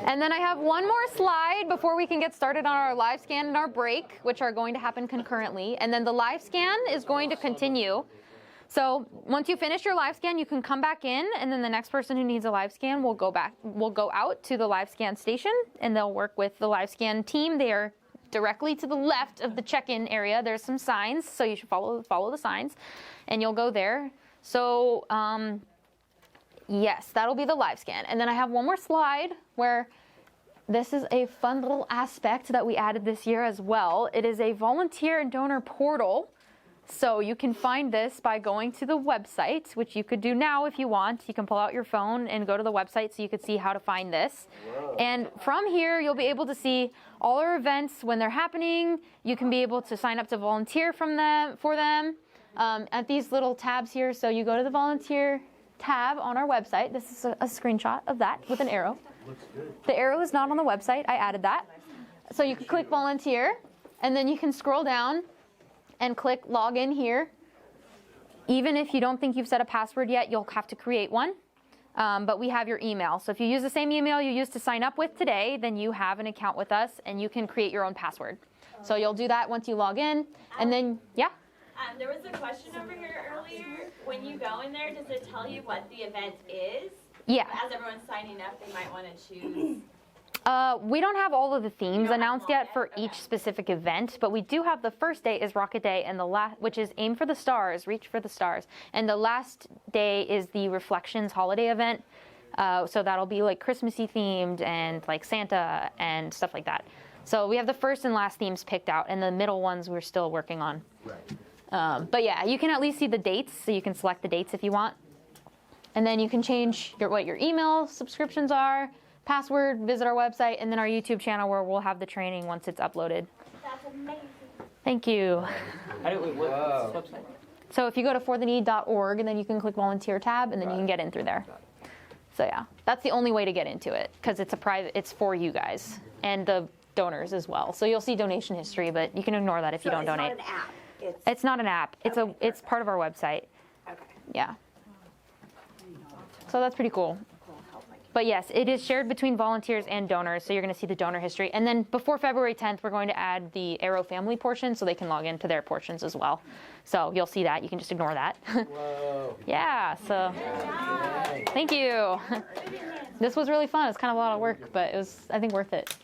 And then I have one more slide before we can get started on our live scan and our break, which are going to happen concurrently. And then the live scan is going to continue. So once you finish your live scan, you can come back in, and then the next person who needs a live scan will go out to the live scan station, and they'll work with the live scan team. They are directly to the left of the check-in area. There's some signs, so you should follow the signs, and you'll go there. So yes, that'll be the live scan. And then I have one more slide where this is a fun little aspect that we added this year as well. It is a volunteer and donor portal. So you can find this by going to the website, which you could do now if you want. You can pull out your phone and go to the website so you could see how to find this. Whoa. And from here, you'll be able to see all our events when they're happening. You can be able to sign up to volunteer for them at these little tabs here. So you go to the volunteer tab on our website. This is a screenshot of that with an arrow. Looks good. The arrow is not on the website. I added that. So you can click volunteer, and then you can scroll down and click log in here. Even if you don't think you've set a password yet, you'll have to create one. But we have your email. So if you use the same email you used to sign up with today, then you have an account with us and you can create your own password. So you'll do that once you log in. And then, yeah? There was a question over here earlier. When you go in there, does it tell you what the event is? Yeah. As everyone's signing up, they might want to choose. We don't have all of the themes announced yet for each specific event, but we do have the first day is Rocket Day, and the last, which is Aim for the Stars, Reach for the Stars, and the last day is the Reflections holiday event. So that'll be like Christmassy themed and like Santa and stuff like that. So we have the first and last themes picked out, and the middle ones we're still working on. Right. But yeah, you can at least see the dates, so you can select the dates if you want, and then you can change what your email subscriptions are. Password, visit our website, and then our YouTube channel where we'll have the training once it's uploaded. That's amazing. Thank you. How do we what's this website? So if you go to fortheneed.org, and then you can click volunteer tab, and then you can get in through there. So yeah, that's the only way to get into it, because it's a private, it's for you guys and the donors as well. So you'll see donation history, but you can ignore that if you don't donate. It's not an app. It's not an app. It's part of our website. Okay. Yeah. So that's pretty cool. But yes, it is shared between volunteers and donors, so you're going to see the donor history. And then before February 10th, we're going to add the Arrow family portion so they can log into their portions as well. So you'll see that. You can just ignore that. Whoa. Yeah, so thank you. This was really fun. It's kind of a lot of work, but it was, I think, worth it.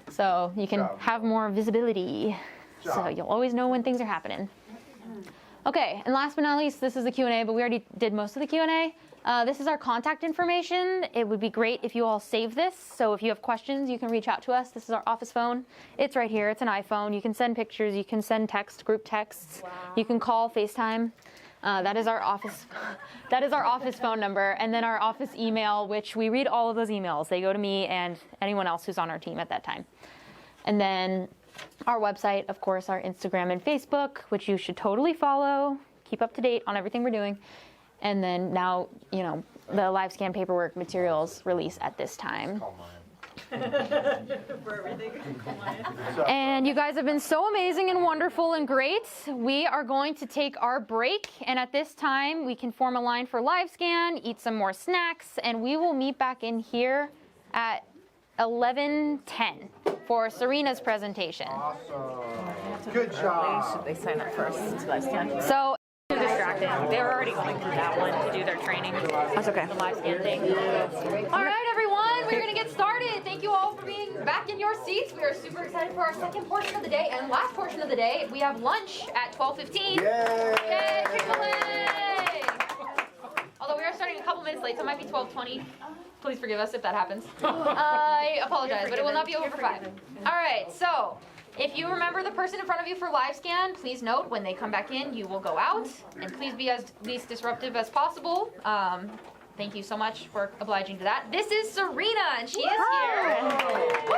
So you can have more visibility, so you'll always know when things are happening. Okay, and last but not least, this is the Q&A, but we already did most of the Q&A. This is our contact information. It would be great if you all save this. So if you have questions, you can reach out to us. This is our office phone. It's right here. It's an iPhone. You can send pictures. You can send text, group texts. Wow. You can call, FaceTime. That is our office. That is our office phone number, and then our office email, which we read all of those emails. They go to me and anyone else who's on our team at that time. And then our website, of course, our Instagram and Facebook, which you should totally follow. Keep up to date on everything we're doing. And then now, you know, the live scan paperwork materials release at this time. For everything. And you guys have been so amazing and wonderful and great. We are going to take our break, and at this time we can form a line for live scan, eat some more snacks, and we will meet back in here at 11:10 for Serena's presentation. Awesome. Good job. Should they sign up first to live scan? So distracted. They were already going through that one to do their training. That's okay. The live scan thing. All right, everyone, we're going to get started. Thank you all for being back in your seats. We are super excited for our second portion of the day and last portion of the day. We have lunch at 12:15. Yay! Chick-fil-A! Although we are starting a couple minutes late, so it might be 12:20. Please forgive us if that happens. I apologize, but it will not be over for 5. All right, so if you remember the person in front of you for live scan, please note when they come back in, you will go out. And please be as least disruptive as possible. Thank you so much for obliging to that. This is Serena, and she is here. Woo!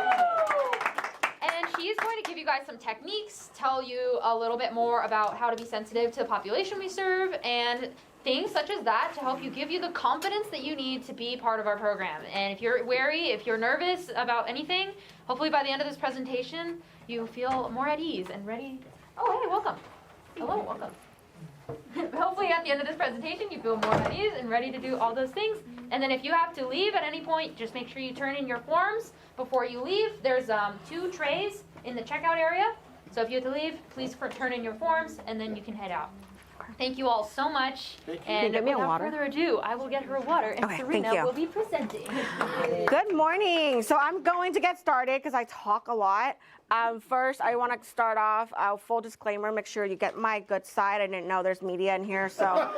And she is going to give you guys some techniques, tell you a little bit more about how to be sensitive to the population we serve, and things such as that to help you give you the confidence that you need to be part of our program. And if you're wary, if you're nervous about anything, hopefully by the end of this presentation, you feel more at ease and ready. Oh, hey, welcome. Hello, welcome. Hopefully at the end of this presentation, you feel more at ease and ready to do all those things. And then if you have to leave at any point, just make sure you turn in your forms before you leave. There's 2 trays in the checkout area. So if you have to leave, please turn in your forms, and then you can head out. Thank you all so much. And without further ado, I will get her a water, and Serena will be presenting. Good morning. So I'm going to get started because I talk a lot. First, I want to start off, full disclaimer, make sure you get my good side. I didn't know there's media in here, so,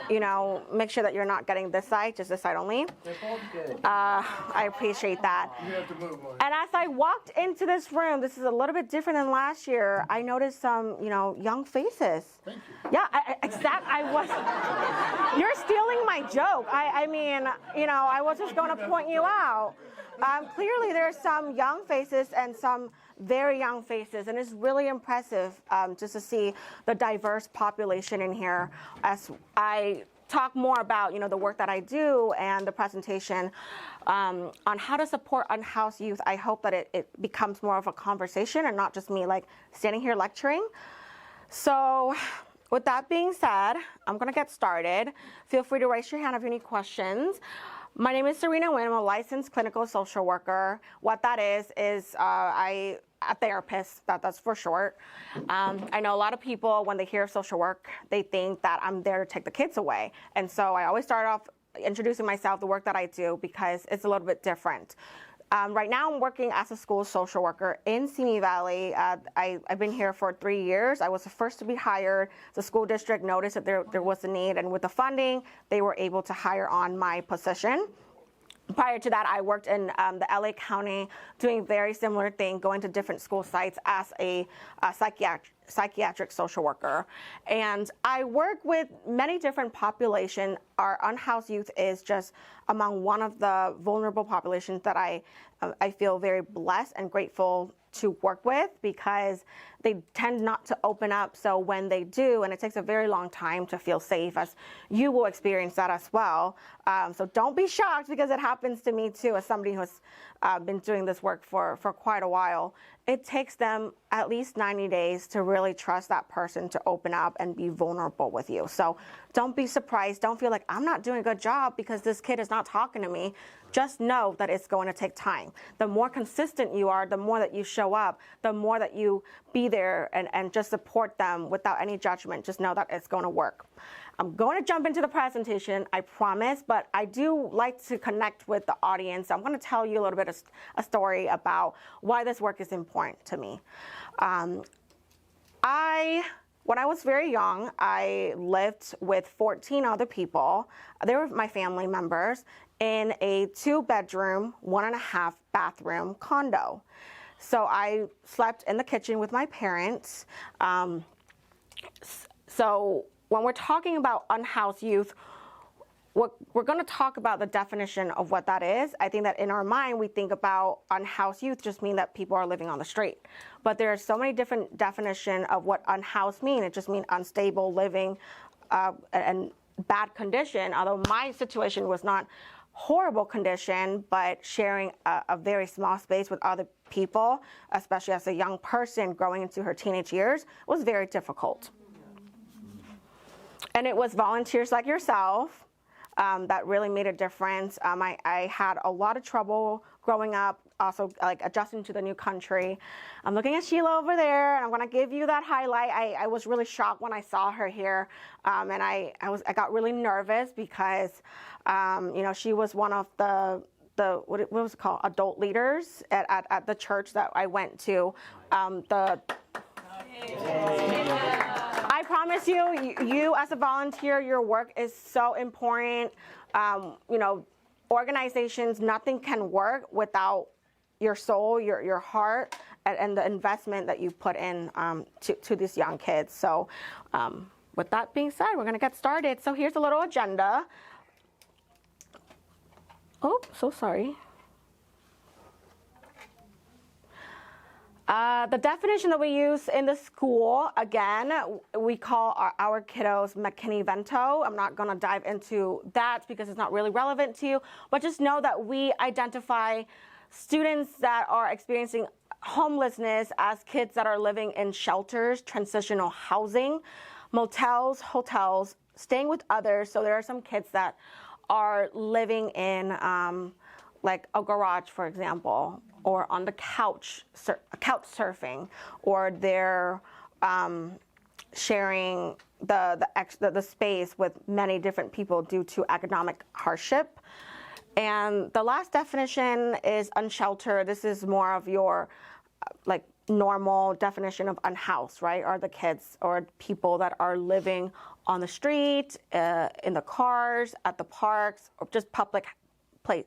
you know, make sure that you're not getting this side, just this side only. They're both good. I appreciate that. You have to move on. And as I walked into this room, this is a little bit different than last year, I noticed some, you know, young faces. Thank you. Yeah, you're stealing my joke. I mean, you know, I was just going to point you out. Clearly, there's some young faces and some very young faces, and it's really impressive just to see the diverse population in here as I talk more about, you know, the work that I do and the presentation on how to support unhoused youth. I hope that it becomes more of a conversation and not just me like standing here lecturing. So with that being said, I'm going to get started. Feel free to raise your hand if you have any questions. My name is Serena Nguyen. I'm a licensed clinical social worker. What that is a therapist, that's for short. I know a lot of people, when they hear social work, they think that I'm there to take the kids away. And so I always start off introducing myself, the work that I do, because it's a little bit different. Right now, I'm working as a school social worker in Simi Valley. I've been here for 3 years. I was the first to be hired. The school district noticed that there was a need, and with the funding, they were able to hire on my position. Prior to that, I worked in the LA County doing very similar thing, going to different school sites as a psychiatric social worker. And I work with many different populations. Our unhoused youth is just among one of the vulnerable populations that I feel very blessed and grateful to work with, because they tend not to open up. So when they do, and it takes a very long time to feel safe, as you will experience that as well. So don't be shocked, because it happens to me too, as somebody who's been doing this work for quite a while. It takes them at least 90 days to really trust that person to open up and be vulnerable with you. So don't be surprised. Don't feel like I'm not doing a good job because this kid is not talking to me. Just know that it's going to take time. The more consistent you are, the more that you show up, the more that you be there and just support them without any judgment. Just know that it's going to work. I'm going to jump into the presentation, I promise, but I do like to connect with the audience. I'm going to tell you a little bit of a story about why this work is important to me. When I was very young, I lived with 14 other people. They were my family members in a 2-bedroom, 1.5 bathroom condo. So I slept in the kitchen with my parents. So when we're talking about unhoused youth, we're going to talk about the definition of what that is. I think that in our mind, we think about unhoused youth just mean that people are living on the street. But there are so many different definitions of what unhoused mean. It just means unstable living and bad condition, although my situation was not horrible condition, but sharing a very small space with other people, especially as a young person growing into her teenage years, was very difficult. And it was volunteers like yourself that really made a difference. I had a lot of trouble growing up, also like adjusting to the new country. I'm looking at Sheila over there, and I'm gonna give you that highlight. I was really shocked when I saw her here, and I got really nervous because you know, she was one of the what was it called, adult leaders at the church that I went to. I promise you as a volunteer, your work is so important. You know, organizations, nothing can work without your soul, your heart, and the investment that you put in to these young kids. So with that being said, we're going to get started. So here's a little agenda. Oh, so sorry. The definition that we use in the school, again, we call our kiddos McKinney-Vento. I'm not going to dive into that because it's not really relevant to you, but just know that we identify students that are experiencing homelessness as kids that are living in shelters, transitional housing, motels, hotels, staying with others. So there are some kids that are living in like a garage, for example, or on the couch surfing, or they're sharing the space with many different people due to economic hardship. And the last definition is unsheltered. This is more of your like normal definition of unhoused, right? Are the kids or people that are living on the street, in the cars, at the parks, or just public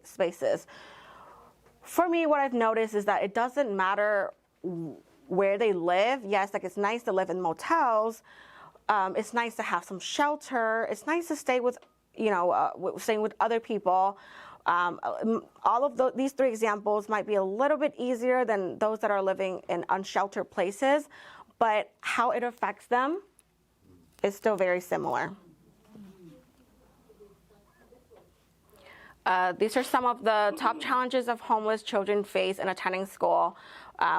spaces. For me, what I've noticed is that it doesn't matter where they live. Yes, like it's nice to live in motels. It's nice to have some shelter. It's nice to stay with, staying with other people. All of these three examples might be a little bit easier than those that are living in unsheltered places, but how it affects them is still very similar. These are some of the top challenges of homeless children face in attending school.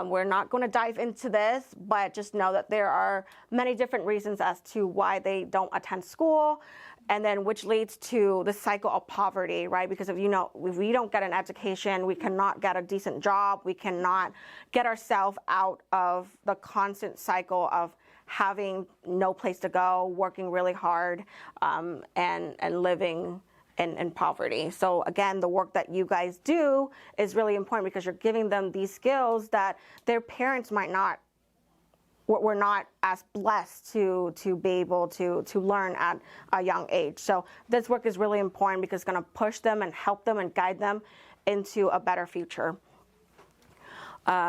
We're not going to dive into this, but just know that there are many different reasons as to why they don't attend school, and then which leads to the cycle of poverty, right? Because if we don't get an education, we cannot get a decent job, we cannot get ourselves out of the constant cycle of having no place to go, working really hard, and living in poverty. So again, the work that you guys do is really important because you're giving them these skills that their parents were not as blessed to be able to learn at a young age. So this work is really important because it's going to push them and help them and guide them into a better future.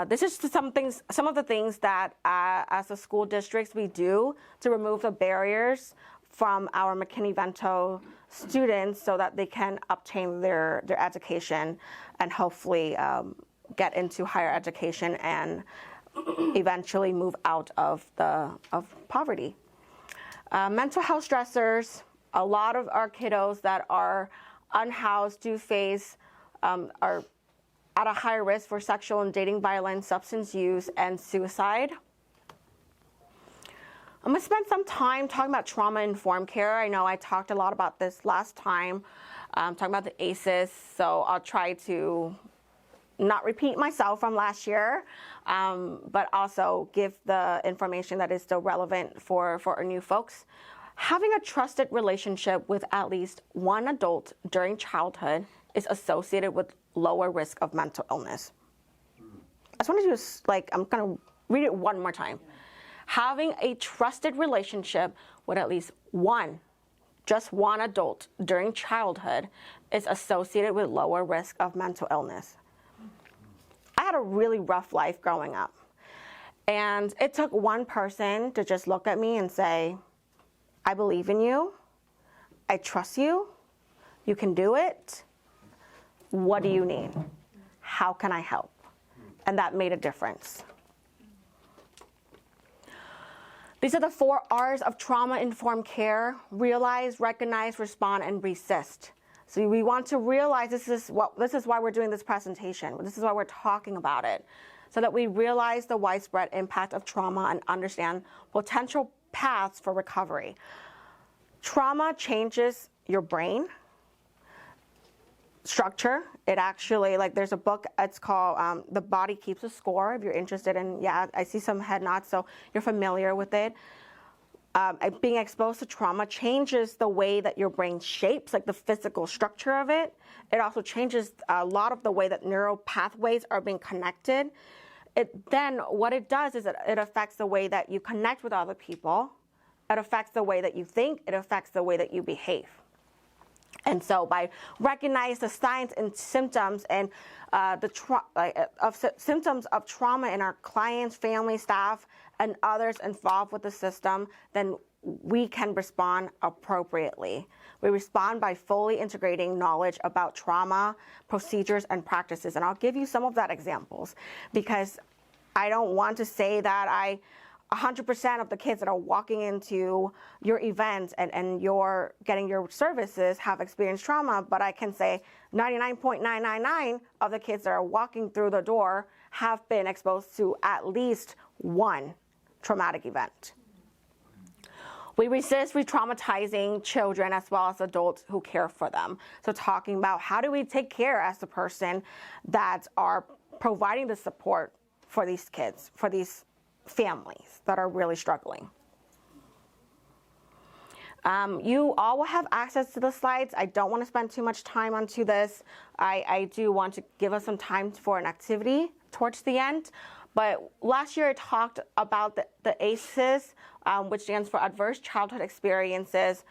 This is some of the things that as a school districts we do to remove the barriers from our McKinney-Vento students so that they can obtain their education and hopefully get into higher education and eventually move out of poverty. Mental health stressors. A lot of our kiddos that are unhoused do face are at a higher risk for sexual and dating violence, substance use, and suicide. I'm going to spend some time talking about trauma-informed care. I know I talked a lot about this last time, talking about the ACEs, so I'll try to not repeat myself from last year, but also give the information that is still relevant for our new folks. Having a trusted relationship with at least one adult during childhood is associated with lower risk of mental illness. I just want to use, I'm going to read it one more time. Having a trusted relationship with at least just one adult during childhood is associated with lower risk of mental illness. I had a really rough life growing up. And it took one person to just look at me and say, I believe in you. I trust you. You can do it. What do you need? How can I help? And that made a difference. These are the 4 R's of trauma-informed care: realize, recognize, respond, and resist. So we want to realize this is why we're doing this presentation. This is why we're talking about it, so that we realize the widespread impact of trauma and understand potential paths for recovery. Trauma changes your brain structure. It actually, there's a book, it's called The Body Keeps a Score, if you're interested in, I see some head nods, so you're familiar with it. Being exposed to trauma changes the way that your brain shapes, the physical structure of it. It also changes a lot of the way that neural pathways are being connected. Then what it does is it affects the way that you connect with other people. It affects the way that you think. It affects the way that you behave. And so by recognizing the signs and symptoms and symptoms of trauma in our clients, family, staff, and others involved with the system, then we can respond appropriately. We respond by fully integrating knowledge about trauma, procedures, and practices. And I'll give you some of that examples, because I don't want to say that 100% of the kids that are walking into your events and you're getting your services have experienced trauma, but I can say 99.999 of the kids that are walking through the door have been exposed to at least one traumatic event. We resist re-traumatizing children as well as adults who care for them. So talking about how do we take care as the person that are providing the support for these kids, for these families that are really struggling. You all will have access to the slides. I don't want to spend too much time onto this. I do want to give us some time for an activity towards the end. But last year I talked about the ACEs, which stands for Adverse Childhood Experiences.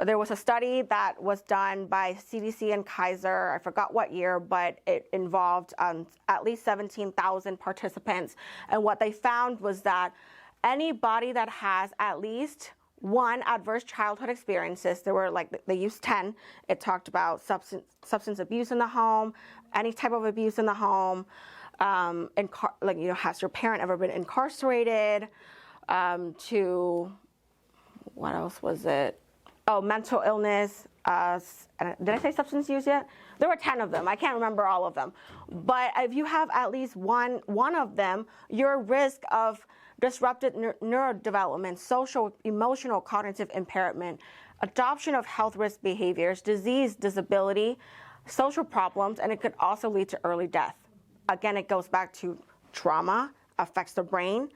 There was a study that was done by CDC and Kaiser, I forgot what year, but it involved at least 17,000 participants. And what they found was that anybody that has at least one adverse childhood experiences, they used 10. It talked about substance abuse in the home, any type of abuse in the home, has your parent ever been incarcerated, to, what else was it? Oh, mental illness. Did I say substance use yet? There were 10 of them. I can't remember all of them. But if you have at least one of them, your risk of disrupted neurodevelopment, social, emotional, cognitive impairment, adoption of health risk behaviors, disease, disability, social problems, and it could also lead to early death. Again, it goes back to trauma affects the brain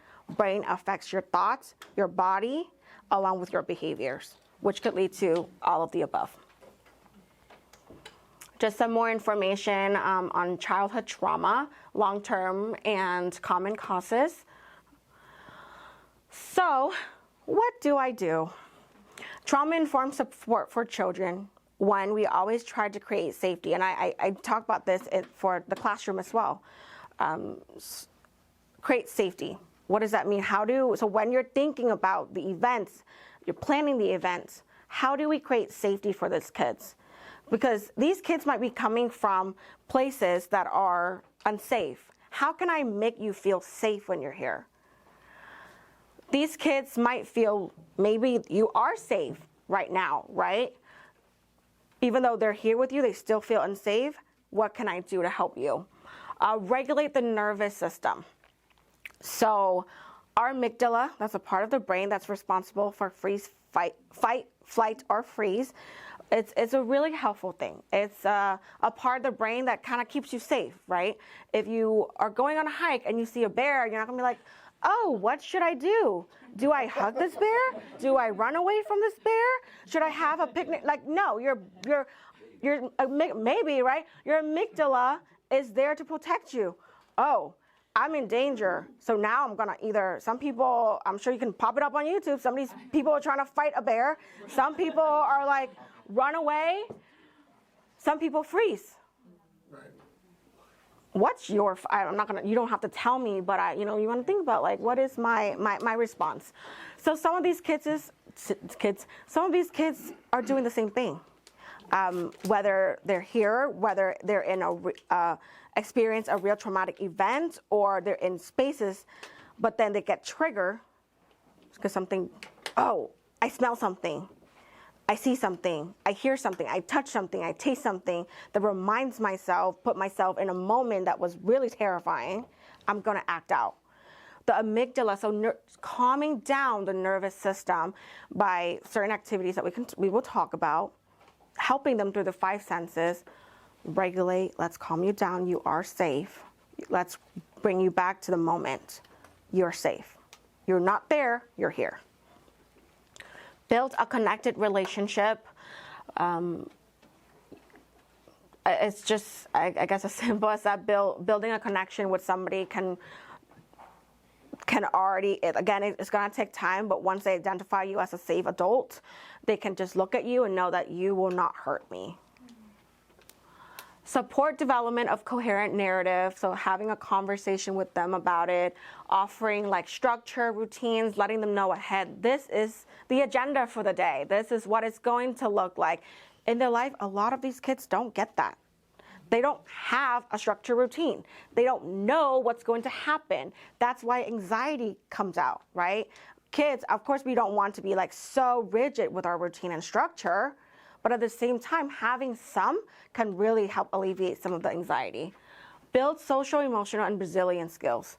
affects your thoughts, your body, along with your behaviors, which could lead to all of the above. Just some more information on childhood trauma, long-term and common causes. So, what do I do? Trauma-informed support for children. One, we always try to create safety, and I talk about this for the classroom as well. Create safety. What does that mean? So when you're thinking about the events, you're planning the events, how do we create safety for these kids? Because these kids might be coming from places that are unsafe. How can I make you feel safe when you're here? These kids might feel maybe you are safe right now, right? Even though they're here with you, they still feel unsafe. What can I do to help you? Regulate the nervous system. So our amygdala, that's a part of the brain that's responsible for fight, flight, or freeze. It's a really helpful thing. It's a part of the brain that kind of keeps you safe, right? If you are going on a hike and you see a bear, you're not gonna be like, oh, what should I do? Do I hug this bear? Do I run away from this bear? Should I have a picnic? Like, no, maybe, right? Your amygdala is there to protect you. Oh, I'm in danger. So now I'm gonna some people, I'm sure you can pop it up on YouTube. Some of these people are trying to fight a bear. Some people are like, run away. Some people freeze. What's you don't have to tell me, but you want to think about, like, what is my response? So some of these kids are doing the same thing. Whether they're here, whether they're in experience a real traumatic event, or they're in spaces, but then they get triggered because I smell something. I see something, I hear something, I touch something, I taste something that reminds put myself in a moment that was really terrifying. I'm gonna act out. The amygdala, so calming down the nervous system by certain activities that we will talk about, helping them through the 5 senses. Regulate, let's calm you down, you are safe. Let's bring you back to the moment. You're safe. You're not there, you're here. Build a connected relationship. It's just, I guess, as simple as that. Building a connection with somebody can already, again, it's gonna take time, but once they identify you as a safe adult, they can just look at you and know that you will not hurt me. Support development of coherent narrative, so having a conversation with them about it, offering like structure, routines, letting them know ahead, this is the agenda for the day. This is what it's going to look like. In their life, a lot of these kids don't get that. They don't have a structured routine. They don't know what's going to happen. That's why anxiety comes out, right? Kids, of course, we don't want to be like so rigid with our routine and structure, but at the same time, having some can really help alleviate some of the anxiety. Build social, emotional, and resilient skills.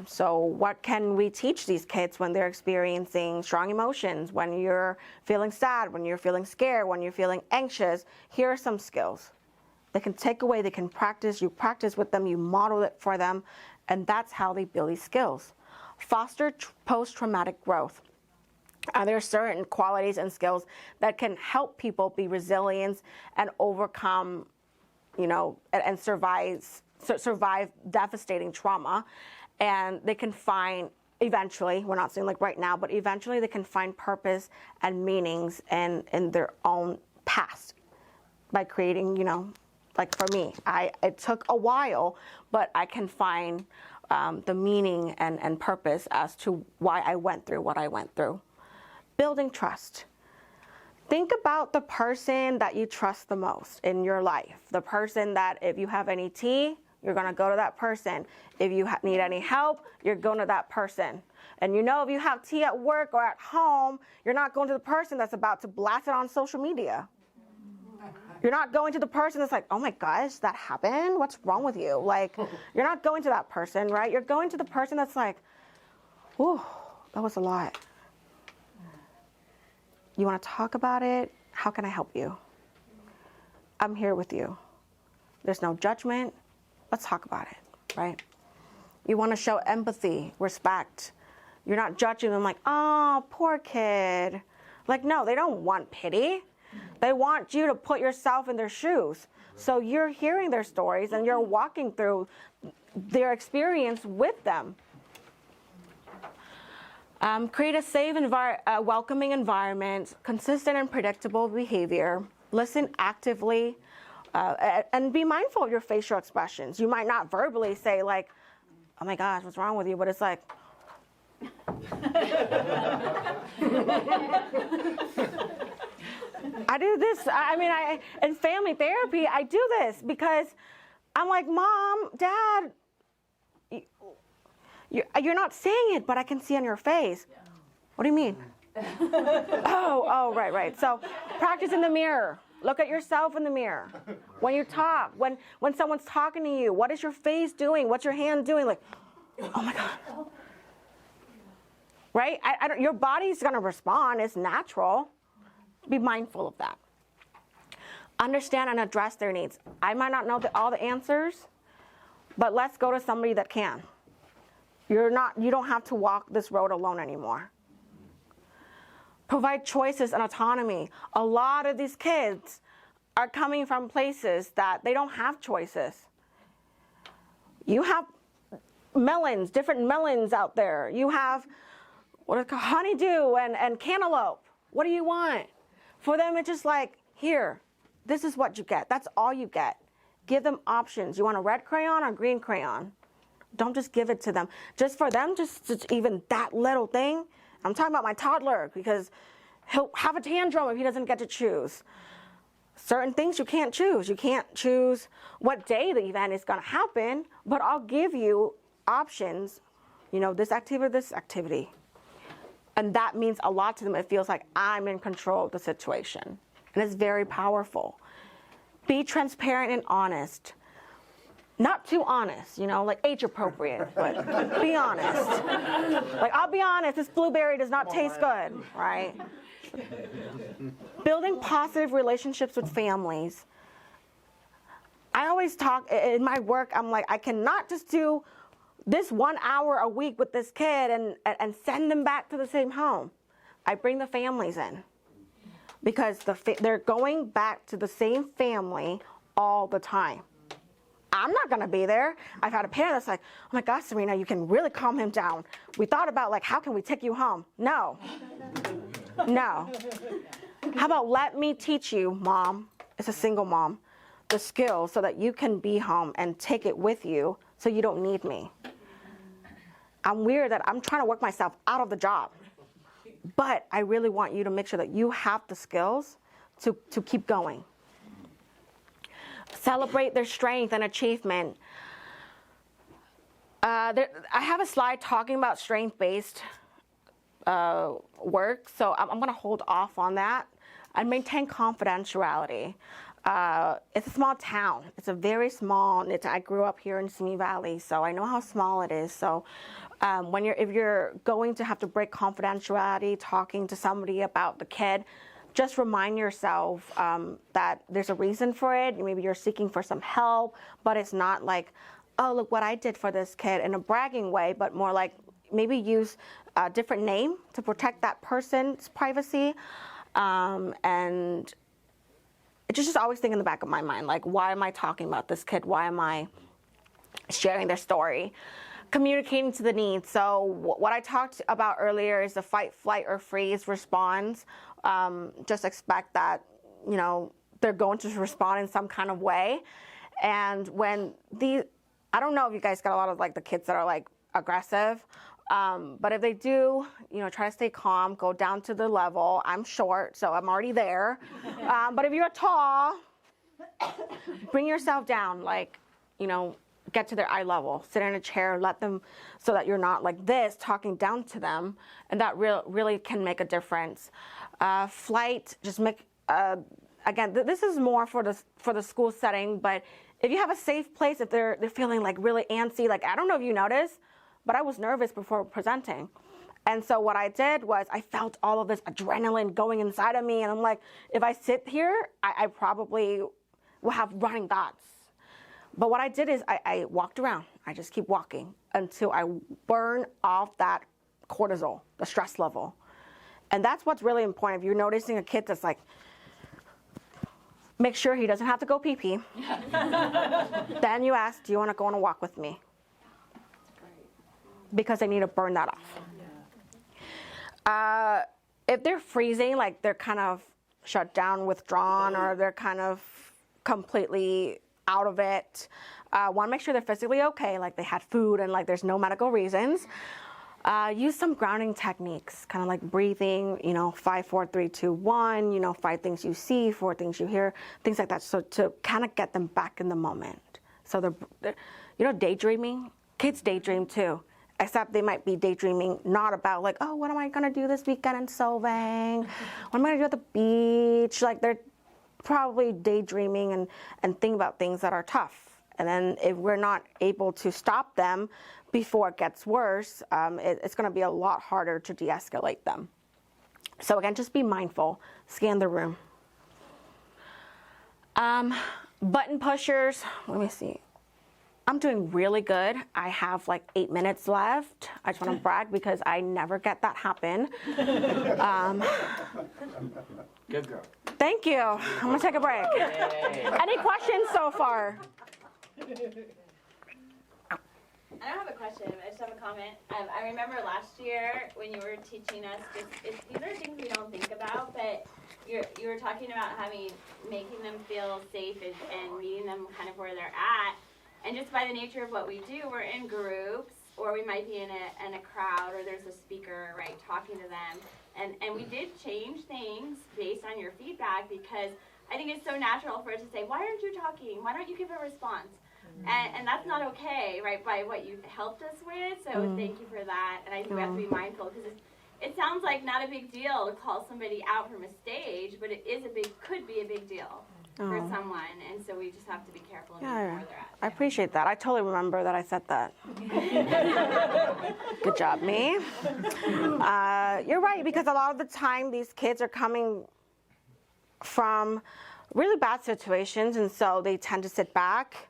So what can we teach these kids when they're experiencing strong emotions, when you're feeling sad, when you're feeling scared, when you're feeling anxious? Here are some skills. They can take away, they can practice, you practice with them, you model it for them, and that's how they build these skills. Foster post-traumatic growth. There are certain qualities and skills that can help people be resilient and overcome, and survive devastating trauma. And they can find, eventually, we're not saying like right now, but eventually they can find purpose and meanings in their own past by creating, like for me, it took a while, but I can find the meaning and purpose as to why I went through what I went through. Building trust. Think about the person that you trust the most in your life. The person that if you have any tea, you're going to go to that person. If you need any help, you're going to that person. And if you have tea at work or at home, you're not going to the person that's about to blast it on social media. You're not going to the person that's like, oh my gosh, that happened? What's wrong with you? Like, you're not going to that person, right? You're going to the person that's like, ooh, that was a lot. You want to talk about it? How can I help you? I'm here with you. There's no judgment. Let's talk about it, right? You want to show empathy, respect. You're not judging them like, oh, poor kid. Like, no, they don't want pity. They want you to put yourself in their shoes. So you're hearing their stories and you're walking through their experience with them. Create a safe, welcoming environment, consistent and predictable behavior. Listen actively, and be mindful of your facial expressions. You might not verbally say like, oh my gosh, what's wrong with you? But it's like, I do this. In family therapy, I do this because I'm like, Mom, Dad, you're not saying it, but I can see on your face. Yeah. What do you mean? Oh, right. So practice in the mirror. Look at yourself in the mirror. When you talk, when someone's talking to you, what is your face doing? What's your hand doing? Like, oh my God. Right? Your body's going to respond. It's natural. Be mindful of that. Understand and address their needs. I might not know all the answers, but let's go to somebody that can. You don't have to walk this road alone anymore. Provide choices and autonomy. A lot of these kids are coming from places that they don't have choices. You have melons, different melons out there. You have honeydew and cantaloupe. What do you want? For them, it's just like, here, this is what you get. That's all you get. Give them options. You want a red crayon or green crayon? Don't just give it to them. Just for them, just even that little thing. I'm talking about my toddler because he'll have a tantrum if he doesn't get to choose. Certain things you can't choose. You can't choose what day the event is going to happen, but I'll give you options, this activity or this activity. And that means a lot to them. It feels like I'm in control of the situation. And it's very powerful. Be transparent and honest. Not too honest, like age appropriate, but be honest. Like, I'll be honest, this blueberry does not taste good, right? Building positive relationships with families. I always talk, in my work, I'm like, I cannot just do this 1 hour a week with this kid and send them back to the same home. I bring the families in because they're going back to the same family all the time. I'm not going to be there. I've had a parent that's like, oh my gosh, Serena, you can really calm him down. We thought about like, how can we take you home? No. How about let me teach you, Mom? It's a single mom. the skills so that you can be home and take it with you so you don't need me. I'm weird that I'm trying to work myself out of the job, but I really want you to make sure that you have the skills to keep going. Celebrate their strength and achievement. I have a slide talking about strength-based work, so I'm going to hold off on that and maintain confidentiality. It's a small town. It's a very small. I grew up here in Simi Valley, so I know how small it is. So if you're going to have to break confidentiality, talking to somebody about the kid, just remind yourself that there's a reason for it. Maybe you're seeking for some help, but it's not like, oh, look what I did for this kid in a bragging way, but more like maybe use a different name to protect that person's privacy. And just always think in the back of my mind, like, why am I talking about this kid? Why am I sharing their story? Communicating to the needs. So what I talked about earlier is the fight, flight, or freeze response. Just expect that, they're going to respond in some kind of way. And when I don't know if you guys got a lot of like the kids that are like aggressive, but if they do, try to stay calm, go down to the level. I'm short, so I'm already there. But if you're tall, bring yourself down, like, get to their eye level, sit in a chair, let them, so that you're not like this, talking down to them, and that really can make a difference. Flight, just make, again, this is more for the school setting, but if you have a safe place, if they're feeling like really antsy, like, I don't know if you noticed, but I was nervous before presenting. And so what I did was I felt all of this adrenaline going inside of me, and I'm like, if I sit here, I probably will have running thoughts. But what I did is I walked around. I just keep walking until I burn off that cortisol, the stress level. And that's what's really important. If you're noticing a kid that's like, make sure he doesn't have to go pee-pee. Then you ask, do you want to go on a walk with me? Because they need to burn that off. If they're freezing, like they're kind of shut down, withdrawn, or they're kind of completely out of it, want to make sure they're physically okay, like they had food and like there's no medical reasons. Use some grounding techniques, kind of like breathing, 5, 4, 3, 2, 1, 5 things you see, 4 things you hear, things like that. So to kind of get them back in the moment. So they're daydreaming. Kids daydream too, except they might be daydreaming not about like, oh, what am I gonna do this weekend in Solvang? What am I gonna do at the beach? Like they're probably daydreaming and think about things that are tough. And then if we're not able to stop them before it gets worse, it's going to be a lot harder to de-escalate them. So again, just be mindful. Scan the room. Button pushers. Let me see. I'm doing really good. I have like 8 minutes left. I just want to brag because I never get that happen. Good girl. Thank you. I'm going to take a break. Any questions so far? I don't have a question, I just have a comment. I remember last year when you were teaching us, these are things we don't think about, but you were talking about making them feel safe and meeting them kind of where they're at. And just by the nature of what we do, we're in groups, or we might be in a crowd, or there's a speaker, right, talking to them. And we did change things based on your feedback, because I think it's so natural for us to say, why aren't you talking? Why don't you give a response? And that's not okay, right, by what you helped us with. So thank you for that. And I think we have to be mindful, because it sounds like not a big deal to call somebody out from a stage, but it is could be a big deal for someone. And so we just have to be careful and know where they're at. I appreciate that. I totally remember that I said that. Good job, me. You're right, because a lot of the time these kids are coming from really bad situations, and so they tend to sit back,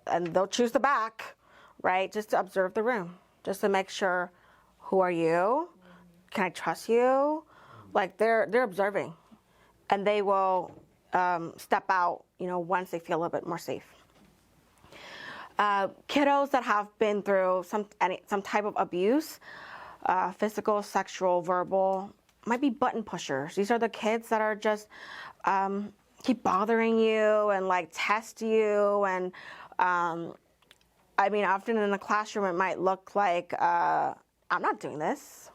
and they'll choose the back, right, just to observe the room, just to make sure, who are you? Can I trust you? Like they're observing, and they will step out, once they feel a little bit more safe. Kiddos that have been through some type of abuse, physical, sexual, verbal, might be button pushers. These are the kids that are just keep bothering you and like test you. And I mean, often in the classroom, it might look like, I'm not doing this.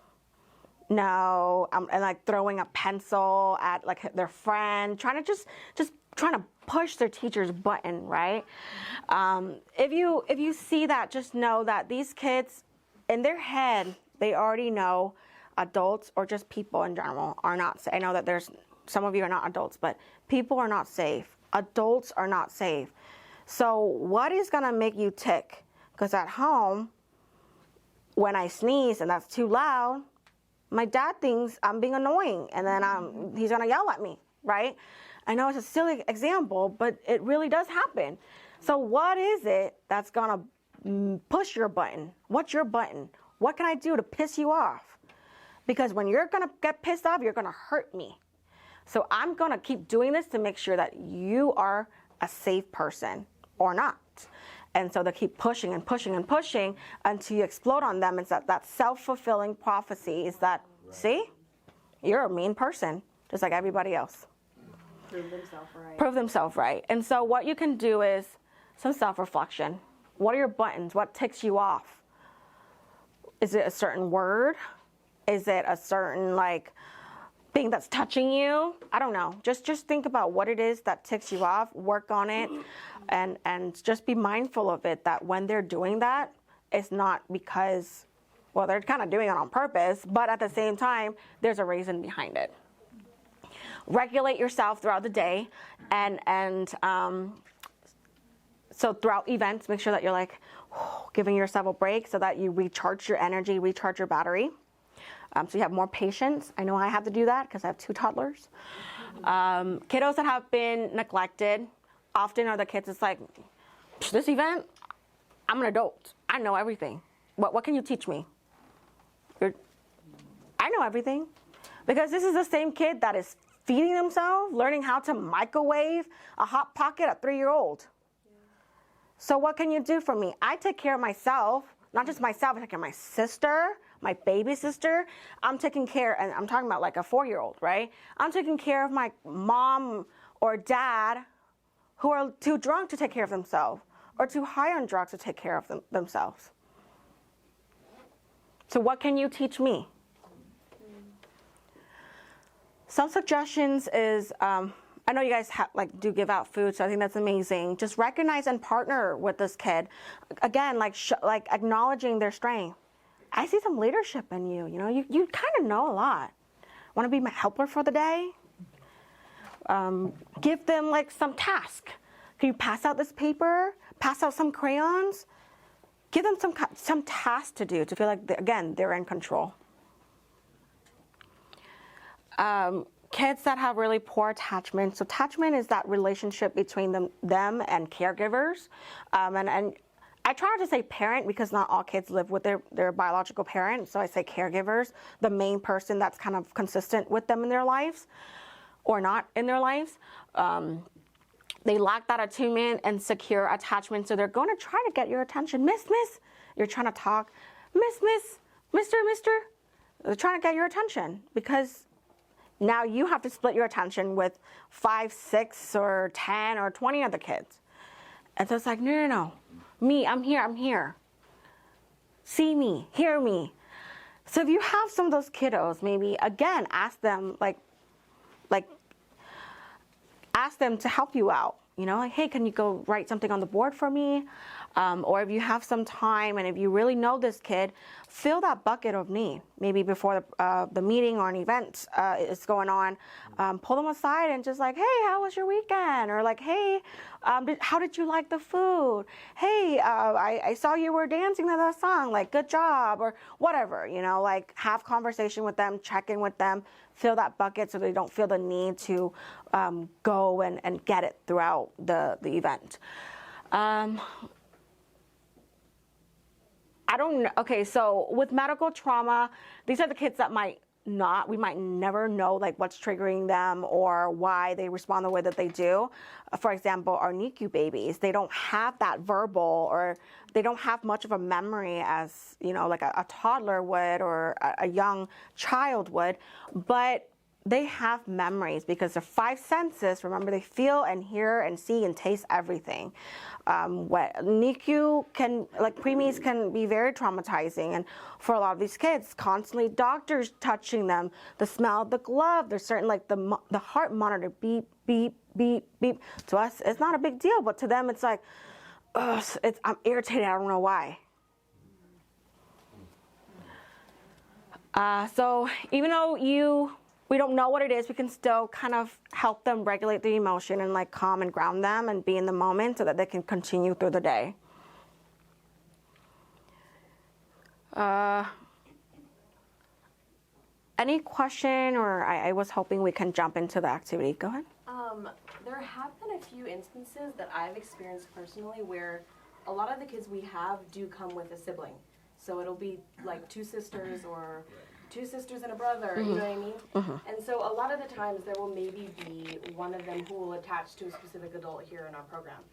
No, and like throwing a pencil at like their friend, trying to just trying to push their teacher's button, right? If you see that, just know that these kids, in their head, they already know adults or just people in general are not safe. I know that there's some of you are not adults, but people are not safe. Adults are not safe. So what is gonna make you tick? Because at home, when I sneeze and that's too loud, my dad thinks I'm being annoying, and then he's gonna yell at me, right? I know it's a silly example, but it really does happen. So what is it that's gonna push your button? What's your button? What can I do to piss you off? Because when you're gonna get pissed off, you're gonna hurt me. So I'm gonna keep doing this to make sure that you are a safe person or not. And so they keep pushing and pushing and pushing until you explode on them. It's that self-fulfilling prophecy is that, see, you're a mean person, just like everybody else. Prove themselves right. Prove themselves right. And so what you can do is some self-reflection. What are your buttons? What ticks you off? Is it a certain word? Is it a certain like thing that's touching you? I don't know. Just think about what it is that ticks you off, work on it, and just be mindful of it, that when they're doing that, it's not because, well, they're kind of doing it on purpose, but at the same time, there's a reason behind it. Regulate yourself throughout the day, and so throughout events, make sure that you're like giving yourself a break so that you recharge your energy, recharge your battery. So you have more patience. I know I have to do that because I have 2 toddlers. Kiddos that have been neglected often are the kids that's like, this event, I'm an adult. I know everything. What can you teach me? I know everything. Because this is the same kid that is feeding themselves, learning how to microwave a Hot Pocket at 3-year-old. So what can you do for me? I take care of myself, not just myself, I take care of my sister, my baby sister. I'm taking care, and I'm talking about like a 4-year-old, right? I'm taking care of my mom or dad who are too drunk to take care of themselves or too high on drugs to take care of themselves. So what can you teach me? Some suggestions is, I know you guys do give out food, so I think that's amazing. Just recognize and partner with this kid. Again, like acknowledging their strength. I see some leadership in you. You know, you kind of know a lot. Want to be my helper for the day? Give them like some task. Can you pass out this paper? Pass out some crayons? Give them some task to do to feel like, again, they're in control. Kids that have really poor attachment. So attachment is that relationship between them and caregivers. And I try not to say parent because not all kids live with their biological parent. So I say caregivers, the main person that's kind of consistent with them in their lives or not in their lives. They lack that attunement and secure attachment. So they're going to try to get your attention. Miss, you're trying to talk. Miss, mister. They're trying to get your attention because now you have to split your attention with 5, 6, or 10, or 20 other kids. And so it's like, no. Me, I'm here. See me, hear me. So if you have some of those kiddos, maybe, again, ask them, ask them to help you out. You know, like, hey, can you go write something on the board for me? Or if you have some time and if you really know this kid, fill that bucket of need. Maybe before the meeting or an event is going on, pull them aside and just like, hey, how was your weekend? Or like, hey, how did you like the food? Hey, I saw you were dancing to that song, like, good job, or whatever, you know, like have conversation with them, check in with them, fill that bucket so they don't feel the need to go and get it throughout the event. I don't know. Okay, so with medical trauma, these are the kids that we might never know like what's triggering them or why they respond the way that they do. For example, our NICU babies, they don't have that verbal or they don't have much of a memory as, you know, like a toddler would or a young child would. But they have memories because their 5 senses, remember, they feel and hear and see and taste everything. What NICU can, like preemies can be very traumatizing, and for a lot of these kids, constantly doctors touching them, the smell of the glove, there's certain, like the heart monitor, beep, beep, beep, beep. To us, it's not a big deal, but to them, it's like, ugh, I'm irritated, I don't know why. So even though we don't know what it is, we can still kind of help them regulate the emotion and like calm and ground them and be in the moment so that they can continue through the day. Any question, or I was hoping we can jump into the activity. Go ahead. There have been a few instances that I've experienced personally where a lot of the kids we have do come with a sibling. So it'll be like 2 sisters or 2 sisters and a brother, you know what I mean? And so a lot of the times there will maybe be one of them who will attach to a specific adult here in our program.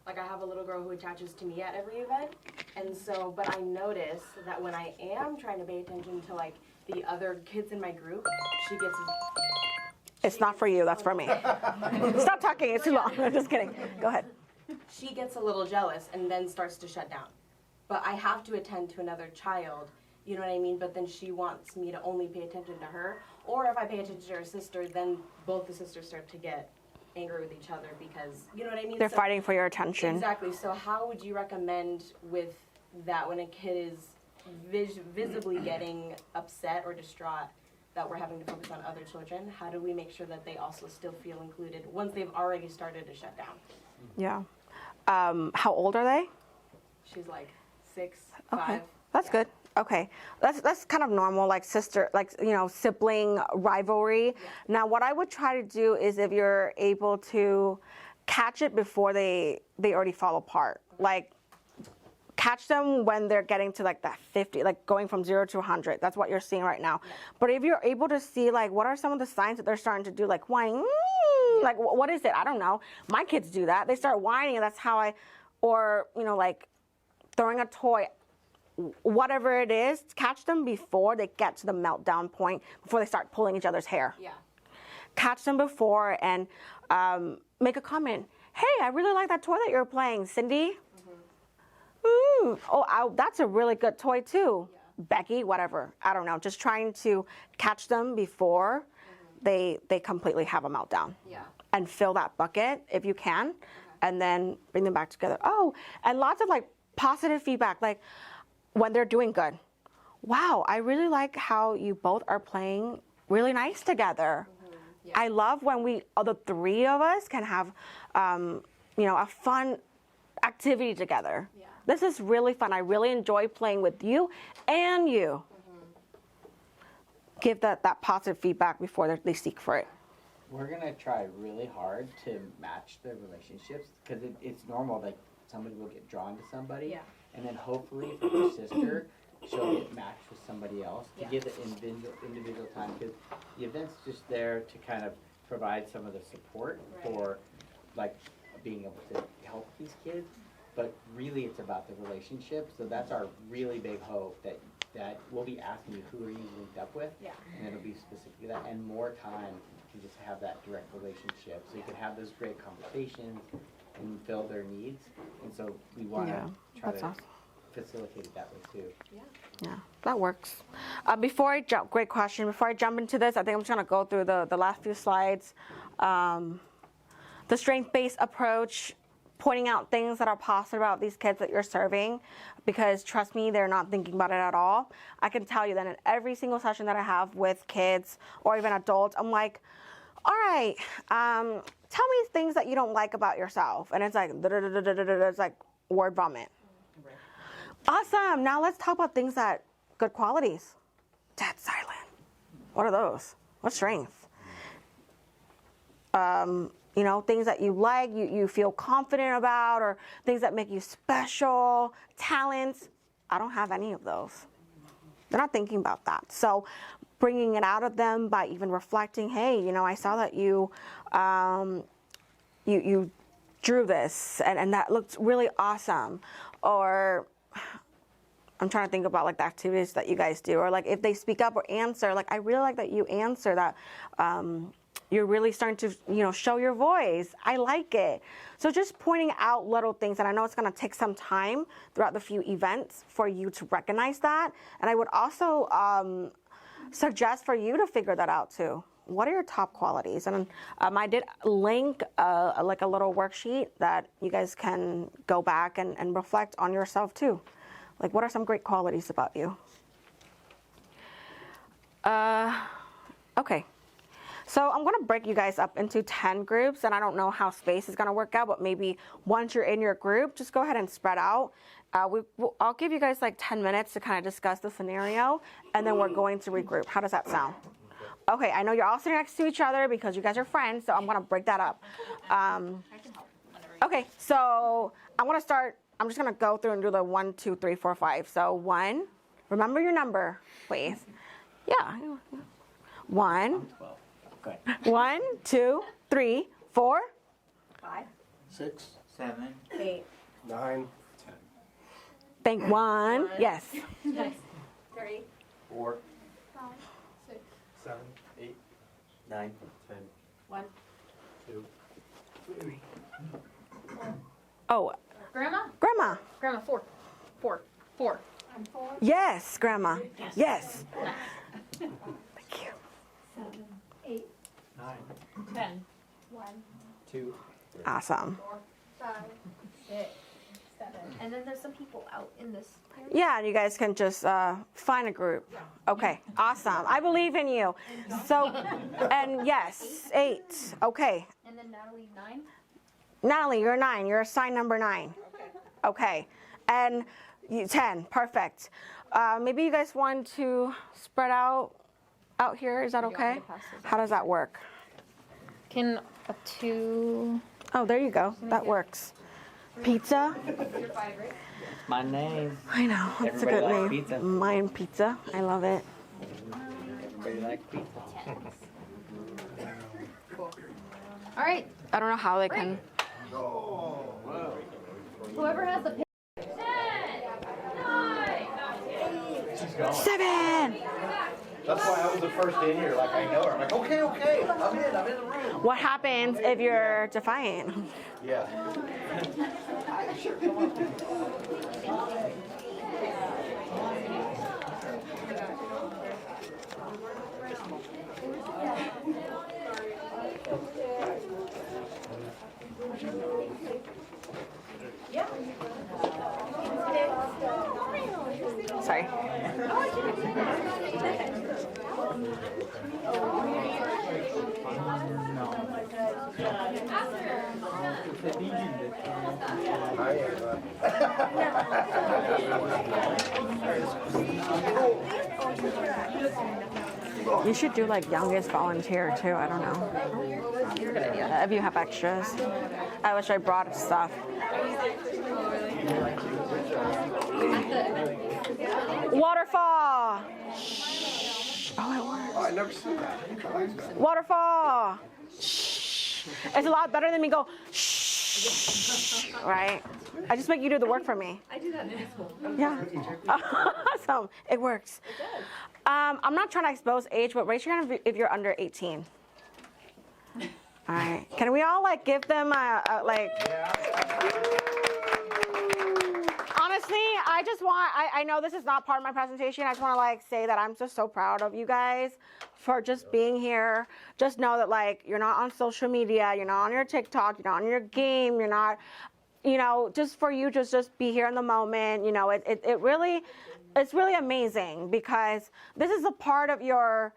Like I have a little girl who attaches to me at every event, and so, but I notice that when I am trying to pay attention to like the other kids in my group, she gets... It's not for you, that's for me. Stop talking, it's too long. I'm just kidding. Go ahead. She gets a little jealous and then starts to shut down. But I have to attend to another child, you know what I mean? But then she wants me to only pay attention to her. Or if I pay attention to her sister, then both the sisters start to get angry with each other because, you know what I mean? They're fighting for your attention. Exactly. So how would you recommend with that when a kid is visibly getting upset or distraught that we're having to focus on other children? How do we make sure that they also still feel included once they've already started to shut down? Yeah. How old are they? She's like 6, 5. Okay, that's good. Okay, that's kind of normal, like sister, like, you know, sibling rivalry. Yeah. Now, what I would try to do is if you're able to catch it before they already fall apart, like catch them when they're getting to like that 50, like going from 0 to 100. That's what you're seeing right now. Yeah. But if you're able to see like what are some of the signs that they're starting to do, like whining, like what is it? I don't know. My kids do that. They start whining, and that's how or you know, like throwing a toy, whatever it is, catch them before they get to the meltdown point, before they start pulling each other's hair. Yeah. Catch them before and make a comment. Hey, I really like that toy that you're playing, Cindy. That's a really good toy too. Yeah. Becky, whatever. I don't know. Just trying to catch them before they completely have a meltdown. Yeah. And fill that bucket if you can, and then bring them back together. Oh, and lots of like positive feedback, like when they're doing good. Wow, I really like how you both are playing really nice together. Yeah. I love when the 3 of us can have, you know, a fun activity together. Yeah. This is really fun. I really enjoy playing with you and you. Give that positive feedback before they seek for it. We're going to try really hard to match the relationships because it's normal that somebody will get drawn to somebody. Yeah. And then hopefully for her sister, she'll get matched with somebody else to give it individual time, because the event's just there to kind of provide some of the support for like being able to help these kids, but really it's about the relationship. So that's our really big hope, that we'll be asking you, who are you linked up with? Yeah. And it'll be specifically that, and more time to just have that direct relationship, so you can have those great conversations and fill their needs. And so we want to try to facilitate it that way too. Yeah, that works. Great question. Before I jump into this, I think I'm just going to go through the last few slides. The strength-based approach, pointing out things that are positive about these kids that you're serving, because trust me, they're not thinking about it at all. I can tell you that in every single session that I have with kids or even adults, I'm like, all right, tell me things that you don't like about yourself. And it's like, it's like word vomit. Awesome, now let's talk about things good qualities. Dead silent. What are those? What strength? You know, things that you like, you feel confident about, or things that make you special, talents. I don't have any of those. They're not thinking about that. So bringing it out of them by even reflecting, hey, you know, I saw that you drew this, and that looked really awesome. Or I'm trying to think about like the activities that you guys do, or like if they speak up or answer. Like I really like that you answer that. You're really starting to, show your voice. I like it. So just pointing out little things, and I know it's going to take some time throughout the few events for you to recognize that. And I would also suggest for you to figure that out too. What are your top qualities? And I did link like a little worksheet that you guys can go back and reflect on yourself too. Like what are some great qualities about you? Okay. So I'm going to break you guys up into 10 groups, and I don't know how space is going to work out, but maybe once you're in your group, just go ahead and spread out. I'll give you guys like 10 minutes to kind of discuss the scenario, and then we're going to regroup. How does that sound? Okay, I know you're all sitting next to each other because you guys are friends, so I'm going to break that up. Okay, so I'm going to start. I'm just going to go through and do the 1, 2, 3, 4, 5. So 1, remember your number, please. Yeah. 1. 1, 2, 3, 4, 5, 6, 7, 8, 9, 10. Think 1. Yes. 3, 4, 5, 6, 7, 8, 9, 10. 1. 2, 3. Oh. Grandma? Grandma. Grandma, 4. 4. 4. I'm 4. Yes, Grandma. Yes. Thank you. 7, 8, 9, 10. 1, 2, Awesome. 4, 5, 6, 7. And then there's some people out in this area. Yeah, you guys can just find a group. Okay, awesome. I believe in you. So, and yes, 8. Okay. And then Natalie, 9. Natalie, you're 9. You're assigned number 9. Okay. And 10. Perfect. Maybe you guys want to spread out here. Is that okay? How does that work? Can a 2... Oh, there you go. That works. Pizza? You're 5, right? My name. I know. That's a Everybody good likes name. pizza. Mine pizza. I love it. Everybody likes pizza. All right. I don't know how they can. Whoever has the 10, 9, 7. That's why I was the first in here. Like, I know her. I'm like, okay, I'm in the room. What happens if you're defiant? Yeah. Sorry. You should do like youngest volunteer too. I don't know. If you have extras. I wish I brought stuff. Waterfall. Oh, it works. Oh, I never seen that. Waterfall. Shh. It's a lot better than me go shh. Right? I just make you do the work for me. I do that in middle school. Yeah. Awesome. It works. It does. I'm not trying to expose age, but raise your hand if you're under 18. All right. Can we all like give them a like? Honestly, I know this is not part of my presentation. I just want to like say that I'm just so proud of you guys for just being here. Just know that like you're not on social media, you're not on your TikTok, you're not on your game, you're not, just for you to just be here in the moment. It's really amazing because this is a part of your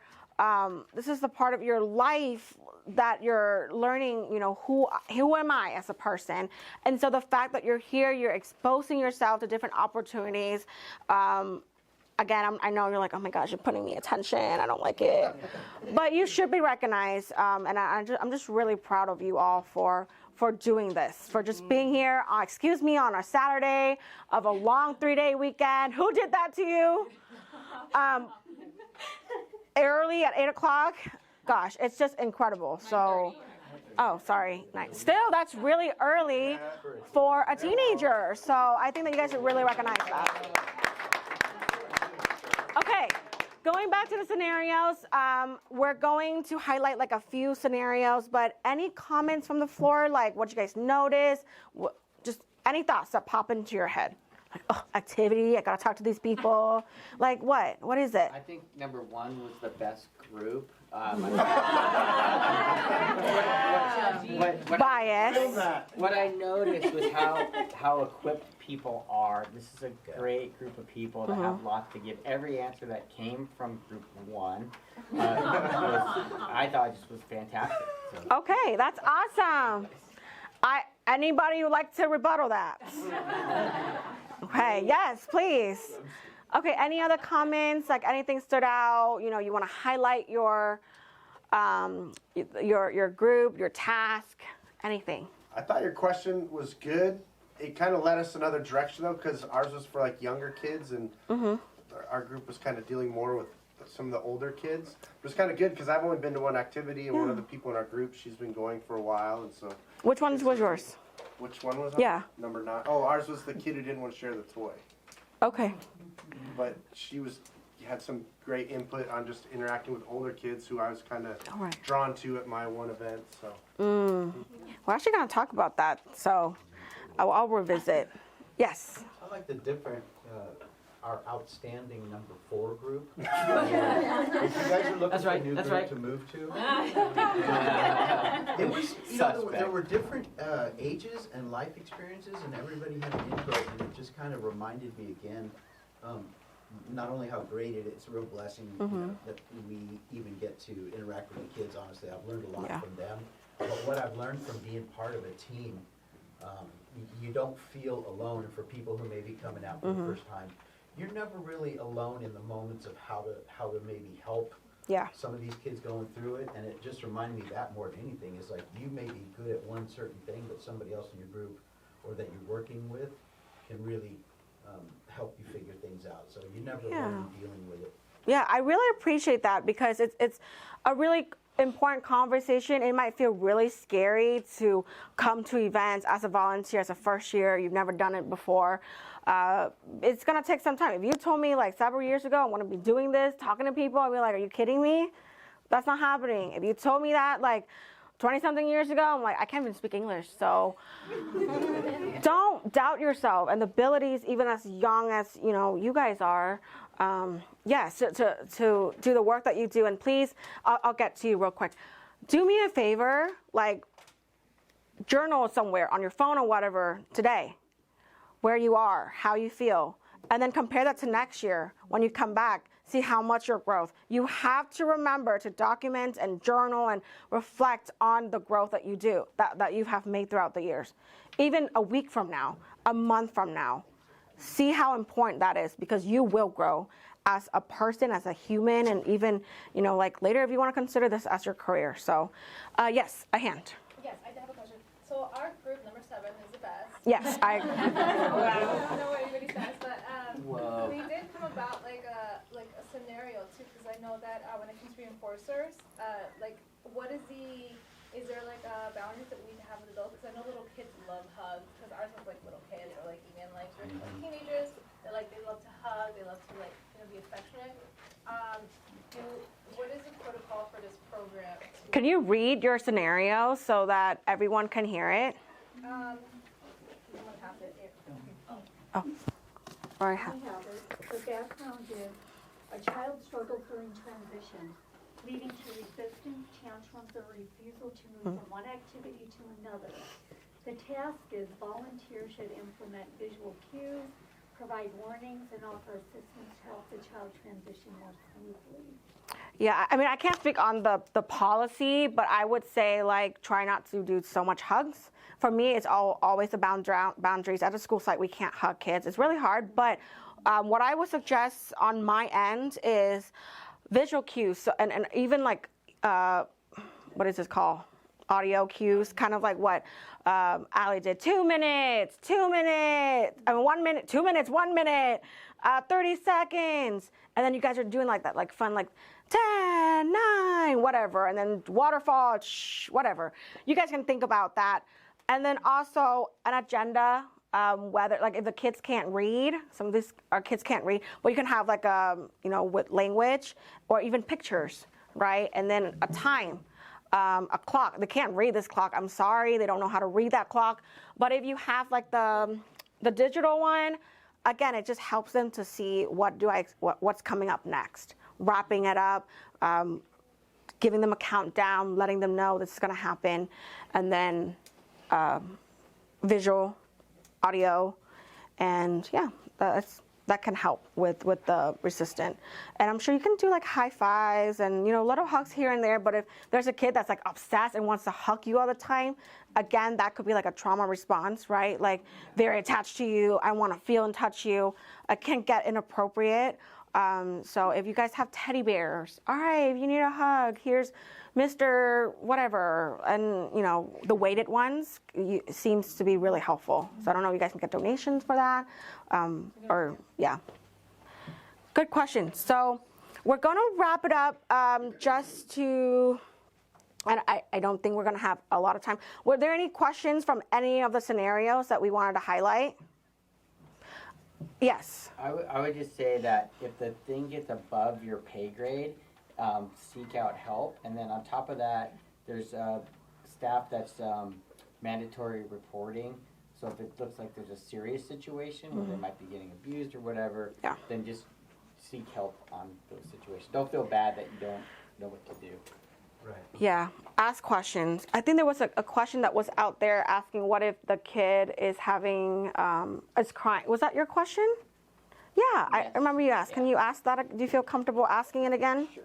life that you're learning, who am I as a person? And so the fact that you're here, you're exposing yourself to different opportunities. Again, I know you're like, oh my gosh, you're putting me attention. I don't like it. But you should be recognized. And I'm just really proud of you all for doing this, for just being here, on a Saturday of a long 3-day weekend. Who did that to you? Early at 8 o'clock. Gosh, it's just incredible. So, oh, sorry. Still, that's really early for a teenager. So I think that you guys should really recognize that. going back to the scenarios, we're going to highlight like a few scenarios, but any comments from the floor, like what you guys notice, just any thoughts that pop into your head? Like, oh, activity, I gotta talk to these people. Like what? What is it? I think number one was the best group. Bias. What I noticed was how equipped people are. This is a great group of people that have lots to give. Every answer that came from group one, I thought just was fantastic. So. Okay, that's awesome. Anybody would like to rebuttal that? Okay, yes, please. Okay, any other comments? Like anything stood out? You know, you want to highlight your group, your task, anything? I thought your question was good. It kind of led us another direction though, because ours was for like younger kids, and our group was kind of dealing more with some of the older kids. But it's kind of good because I've only been to one activity, and one of the people in our group, she's been going for a while, and so. Which one was yours? Which one was it? Yeah. Number 9. Oh, ours was the kid who didn't want to share the toy. Okay. But she had some great input on just interacting with older kids who I was kind of drawn to at my one event. So. We're actually going to talk about that, so I'll revisit. Yes. I like the different, our outstanding number 4 group. If you guys are looking for a new group to move to, it was, you know, there were different ages and life experiences, and everybody had an input, and it just kind of reminded me again, not only how great it is, it's a real blessing you know, that we even get to interact with the kids. Honestly, I've learned a lot from them. But what I've learned from being part of a team, you don't feel alone. And for people who may be coming out for the first time, you're never really alone in the moments of how to maybe help some of these kids going through it. And it just reminded me that more than anything is like you may be good at one certain thing, but somebody else in your group or that you're working with can really help you figure things out. So you're never alone dealing with it. Yeah, I really appreciate that because it's a really important conversation. It might feel really scary to come to events as a volunteer, as a first year. You've never done it before. It's going to take some time. If you told me like several years ago I want to be doing this, talking to people, I'd be like, are you kidding me? That's not happening. If you told me that like 20-something years ago, I'm like, I can't even speak English. So don't doubt yourself and the abilities, even as young as, you know, you guys are. Yes, to do the work that you do. And please, I'll get to you real quick. Do me a favor, like journal somewhere on your phone or whatever today, where you are, how you feel, and then compare that to next year when you come back. See how much your growth. You have to remember to document and journal and reflect on the growth that you do, that you have made throughout the years. Even a week from now, a month from now, see how important that is because you will grow as a person, as a human, and even, you know, like later if you want to consider this as your career. So, yes, a hand. Yes, I do have a question. So our group number 7 is the best. Yes, I don't know what anybody says, but Whoa. we did come about like a scenario too, because I know that when it comes to reinforcers, like what is there like boundaries that we need to have with adults? Because I know little kids love hugs, because ours was like little kids or like even like teenagers. They love to hug, they love to like be affectionate. What is the protocol for this program? Can you read your scenario so that everyone can hear it? Oh, or I have. We have it. The background is a child struggles during transition, leading to resistance, tantrums, or refusal to move from one activity to another. The task is volunteers should implement visual cues, provide warnings, and offer assistance to help the child transition more smoothly. Yeah, I mean, I can't speak on the policy, but I would say, like, try not to do so much hugs. For me, it's always the boundaries. At a school site, we can't hug kids. It's really hard, but what I would suggest on my end is visual cues, and even, like, what is this called? Audio cues, kind of like what Allie did. 2 minutes, 2 minutes, 1 minute, 2 minutes, 1 minute, 30 seconds. And then you guys are doing like that, like fun, like 10, 9, whatever. And then waterfall, whatever. You guys can think about that. And then also an agenda whether like if the kids can't read, some of these our kids can't read, but you can have like with language or even pictures, right? And then a time, a clock. They can't read this clock. I'm sorry, they don't know how to read that clock. But if you have like the digital one, again, it just helps them to see what's coming up next. Wrapping it up, giving them a countdown, letting them know this is going to happen, and then visual, audio, and yeah, that can help with the resistant. And I'm sure you can do like high fives and little hugs here and there. But if there's a kid that's like obsessed and wants to hug you all the time, again, that could be like a trauma response, right? Like very attached to you. I want to feel and touch you. It can get inappropriate. So if you guys have teddy bears, all right, if you need a hug, here's Mr. whatever, and the weighted ones seems to be really helpful. So I don't know if you guys can get donations for that, or yeah. Good question. So we're gonna wrap it up just to, and I don't think we're gonna have a lot of time. Were there any questions from any of the scenarios that we wanted to highlight? Yes. I would just say that if the thing gets above your pay grade, seek out help. And then on top of that, there's staff that's mandatory reporting. So if it looks like there's a serious situation where they might be getting abused or whatever, then just seek help on those situations. Don't feel bad that you don't know what to do. Right. Yeah, ask questions. I think there was a question that was out there asking, what if the kid is is crying? Was that your question? Yeah, yes. I remember you asked. Yeah. Can you ask that? Do you feel comfortable asking it again? Sure.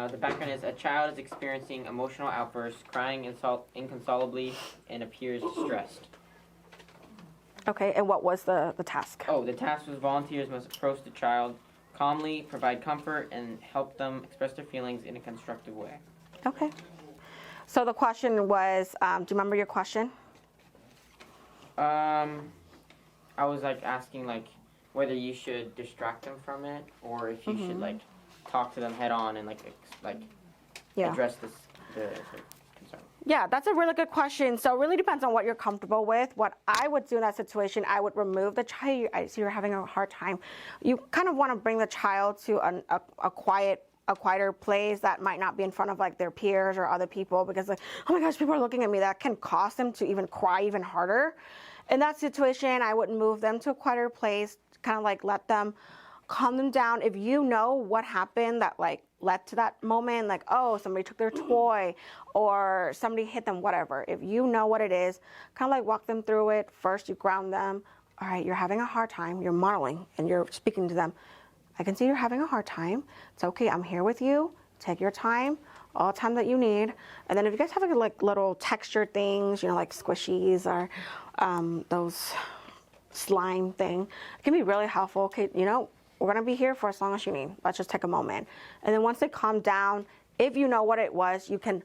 The background is a child is experiencing emotional outbursts, crying inconsolably, and appears distressed. Okay, and what was the task? Oh, the task was volunteers must approach the child calmly, provide comfort, and help them express their feelings in a constructive way. Okay. So the question was, do you remember your question? I was asking whether you should distract them from it, or if you should talk to them head on and address the concern. Yeah, that's a really good question. So it really depends on what you're comfortable with. What I would do in that situation, I would remove the child. I see you're having a hard time. You kind of want to bring the child to a quieter place that might not be in front of their peers or other people, because oh my gosh, people are looking at me. That can cause them to even cry even harder. In that situation, I would move them to a quieter place, kind of let them calm them down. If you know what happened that led to that moment, oh, somebody took their toy or somebody hit them, whatever. If you know what it is, kind of walk them through it. First, you ground them. All right, you're having a hard time. You're modeling and you're speaking to them. I can see you're having a hard time. It's okay. I'm here with you. Take your time, all the time that you need. And then if you guys have little textured things, like squishies or those slime thing, it can be really helpful. Okay, we're going to be here for as long as you need. Let's just take a moment. And then once they calm down, if you know what it was, you can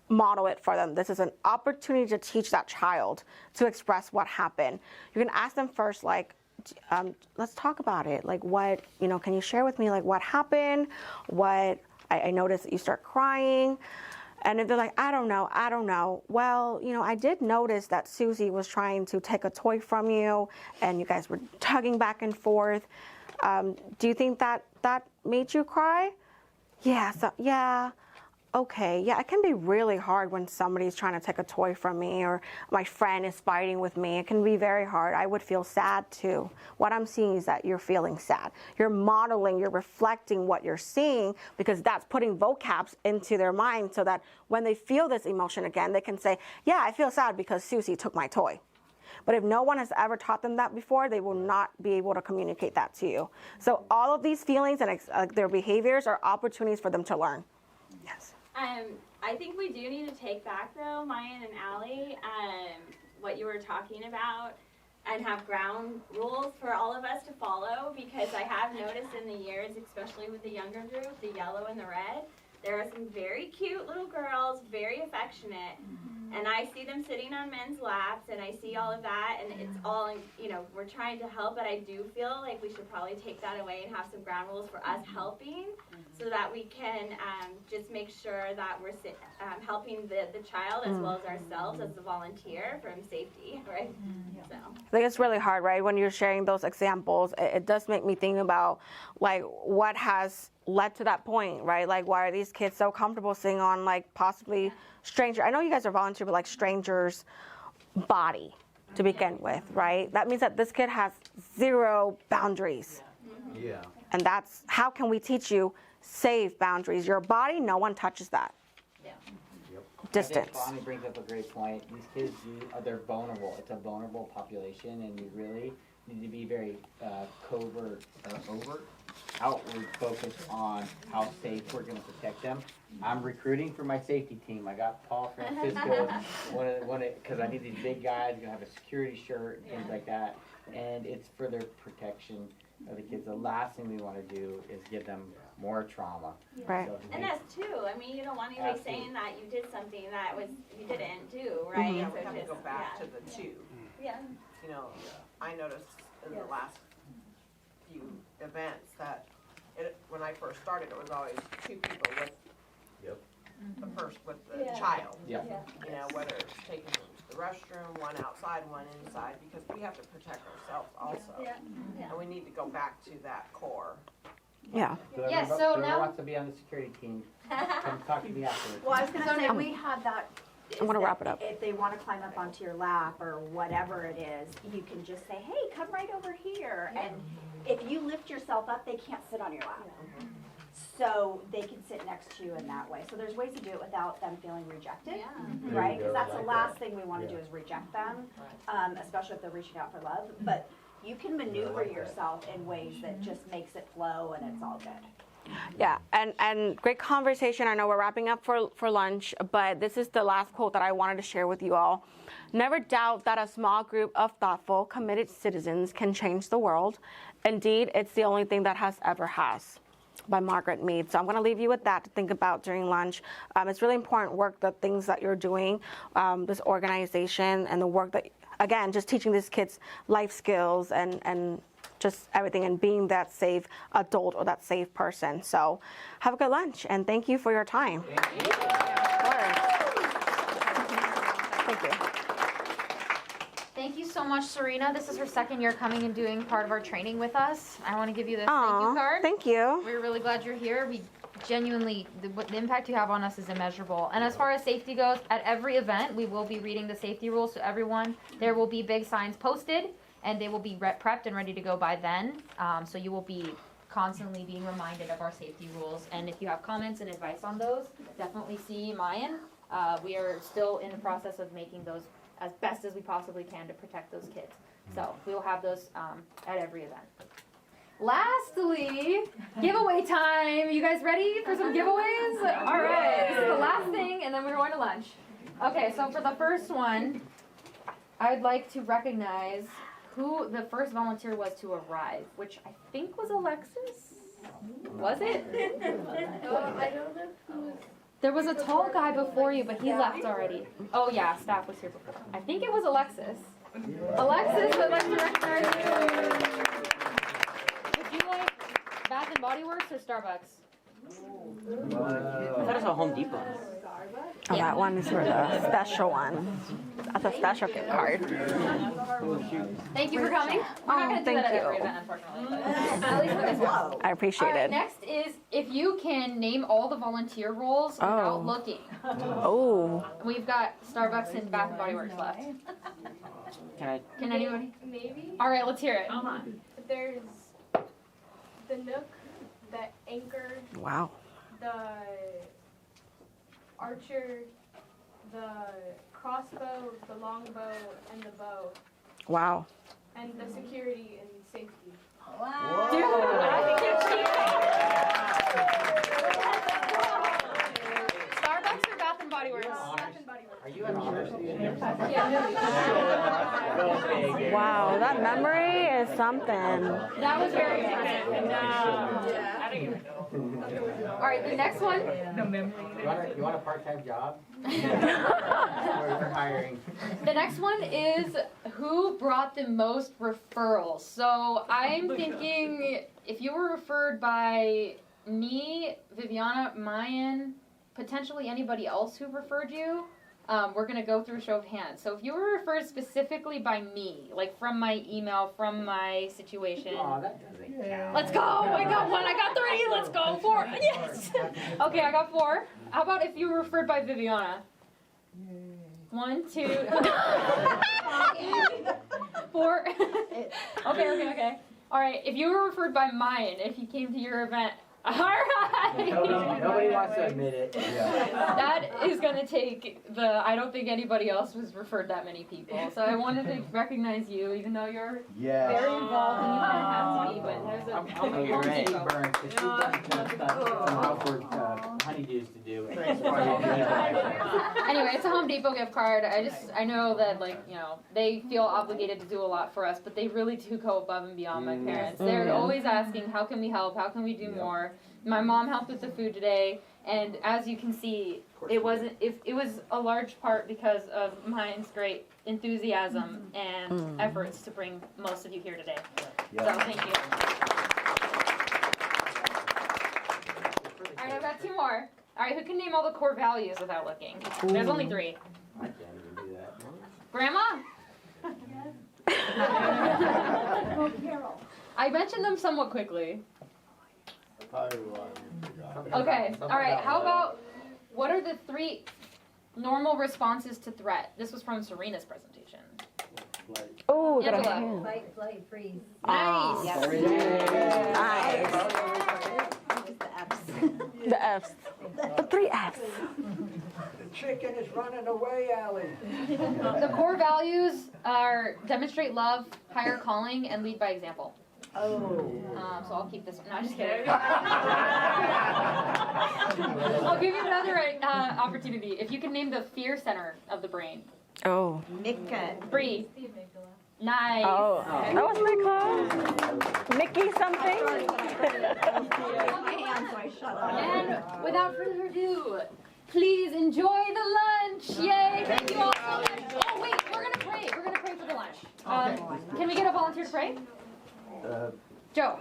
model it for them. This is an opportunity to teach that child to express what happened. You can ask them first, let's talk about it. What, can you share with me, what happened? What, I noticed that you start crying. And if they're I don't know. Well, I did notice that Susie was trying to take a toy from you and you guys were tugging back and forth. Do you think that made you cry? Yeah, okay. Yeah, it can be really hard when somebody's trying to take a toy from me or my friend is fighting with me. It can be very hard. I would feel sad too. What I'm seeing is that you're feeling sad. You're modeling, you're reflecting what you're seeing, because that's putting vocabs into their mind so that when they feel this emotion again, they can say, yeah, I feel sad because Susie took my toy. But if no one has ever taught them that before, they will not be able to communicate that to you. So all of these feelings and their behaviors are opportunities for them to learn. Yes. I think we do need to take back, though, Mayan and Allie, what you were talking about, and have ground rules for all of us to follow, because I have noticed in the years, especially with the younger group, the yellow and the red, there are some very cute little girls, very affectionate, And I see them sitting on men's laps, and I see all of that, and it's all, you know, we're trying to help, but I do feel like we should probably take that away and have some ground rules for us helping, so that we can just make sure that we're helping the child as well as ourselves as the volunteer from safety, right? So. I think it's really hard, right? When you're sharing those examples, it does make me think about like what has led to that point, right? Like why are these kids so comfortable sitting on like possibly stranger? I know you guys are volunteer, but like strangers' body to begin with, right? That means that this kid has zero boundaries. Yeah. And that's how can we teach you safe boundaries? Your body, no one touches that. Distance. I think Bonnie brings up a great point. These kids, they're vulnerable. It's a vulnerable population, and you really need to be very covert or overt, outward focused on how safe we're going to protect them. I'm recruiting for my safety team. I got Paul Francisco, because I need these big guys, going to have a security shirt and things like that, and it's for their protection of the kids. The last thing we want to do is give them more trauma. Right. So And us too. I mean, you don't want anybody saying that you did something that you didn't do, right? Yeah, So we have to just, go back to the two. Yeah. You know, I noticed in the last few events that when I first started, it was always two people with the child. Yeah. You know, whether it's taking them to the restroom, one outside, one inside, because we have to protect ourselves also. And we need to go back to that core. Yeah. Yes, so whoever now- wants to be on the security team, come talk to me afterwards. Well, I was gonna say, we had that. I want to wrap it up. If they want to climb up onto your lap or whatever it is, you can just say, hey, come right over here. And if you lift yourself up, they can't sit on your lap. So they can sit next to you in that way. So there's ways to do it without them feeling rejected, right? Because that's the last thing we want to do is reject them, especially if they're reaching out for love. But you can maneuver yourself in ways that just makes it flow and it's all good. Yeah, and great conversation. I know we're wrapping up for lunch, but this is the last quote that I wanted to share with you all. Never doubt that a small group of thoughtful, committed citizens can change the world. Indeed, it's the only thing that has. By Margaret Mead. So I'm going to leave you with that to think about during lunch. It's really important work, the things that you're doing, this organization, and the work that, again, just teaching these kids life skills and just everything, and being that safe adult or that safe person. So have a good lunch, and thank you for your time. Thank you. Thank you so much, Serena. This is her second year coming and doing part of our training with us. I want to give you this thank you card. Thank you. We're really glad you're here. We genuinely, the impact you have on us is immeasurable. And as far as safety goes, at every event, we will be reading the safety rules to everyone. There will be big signs posted, and they will be prepped and ready to go by then. So you will be constantly being reminded of our safety rules. And if you have comments and advice on those, definitely see Mayan. We are still in the process of making those as best as we possibly can to protect those kids. So we will have those at every event. Lastly, giveaway time. You guys ready for some giveaways? All right, this is the last thing, and then we're going to lunch. Okay, so for the first one, I'd like to recognize who the first volunteer was to arrive, which I think was Alexis. Was it? I don't know who was. There was a tall guy before you, but he left already. Oh yeah, staff was here before. I think it was Alexis. Alexis, I'd like to recognize you. Would you like Bath and Body Works or Starbucks? I thought it was a Home Depot. Oh, that one is for the special one. That's a special gift card. Thank you for coming. We're not going to do that at every event, unfortunately. But at least for this one. I appreciate it. Next is if you can name all the volunteer roles without looking. Oh. We've got Starbucks and Bath and Body Works left. Can anybody? Maybe. All right, let's hear it. There's the Nook, the Anchor. Wow. The Archer, the Crossbow, the Longbow, and the Bow. Wow. And the Security and Safety. Wow. Dude, I think you're cheating. Starbucks or Bath and Body Works? Bath and Body Works. Are you an honor student? Wow, that memory is something. That was very fun. All right, the next one. You want a part-time job? We're hiring. The next one is who brought the most referrals. So I'm thinking if you were referred by me, Viviana, Mayan, potentially anybody else who referred you, we're going to go through a show of hands. So if you were referred specifically by me, like from my email, from my situation. Oh, that doesn't count. Let's go. I got 1, I got 3. Let's go. 4. Yes. Okay, I got 4. How about if you were referred by Viviana? 1, 2, 4. Okay. All right. If you were referred by Mayan, if he came to your event, all right. Nobody wants to admit it. That is going to take I don't think anybody else was referred that many people. So I wanted to recognize you, even though you're very involved and you kind of have to be, but there's a I'm going to get burned because she's got some awkward honeydews to do. Anyway, it's a Home Depot gift card. I know that they feel obligated to do a lot for us, but they really do go above and beyond my parents. They're always asking, how can we help? How can we do more? My mom helped with the food today, and as you can see, it was a large part because of Mayan's great enthusiasm and efforts to bring most of you here today. So thank you. All right, I've got 2 more. All right, who can name all the core values without looking? There's only 3. I can't even do that. Grandma? I mentioned them somewhat quickly. Okay, all right, how about, what are the 3 normal responses to threat? This was from Serena's presentation. Oh, Angela. Fight, flight, freeze. Nice. Nice. The F's. The 3 F's. The chicken is running away, Allie. The core values are demonstrate love, higher calling, and lead by example. Oh. So I'll keep this one. No, I'm just kidding. I'll give you another opportunity. If you can name the fear center of the brain. Oh. Bree. Nice. Oh. That was pretty close. Mickey something. And without further ado, please enjoy the lunch. Yay! Thank you all so much. Oh wait, we're gonna pray. We're gonna pray for the lunch. Can we get a volunteer to pray? Joe.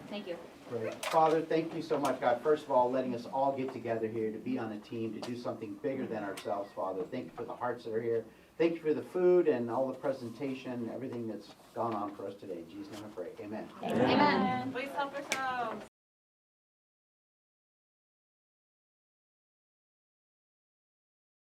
Thank you. Great. Father, thank you so much, God. First of all, letting us all get together here to be on a team, to do something bigger than ourselves, Father. Thank you for the hearts that are here. Thank you for the food and all the presentation, everything that's gone on for us today. In Jesus' name I pray. Amen. Amen. Please help yourselves.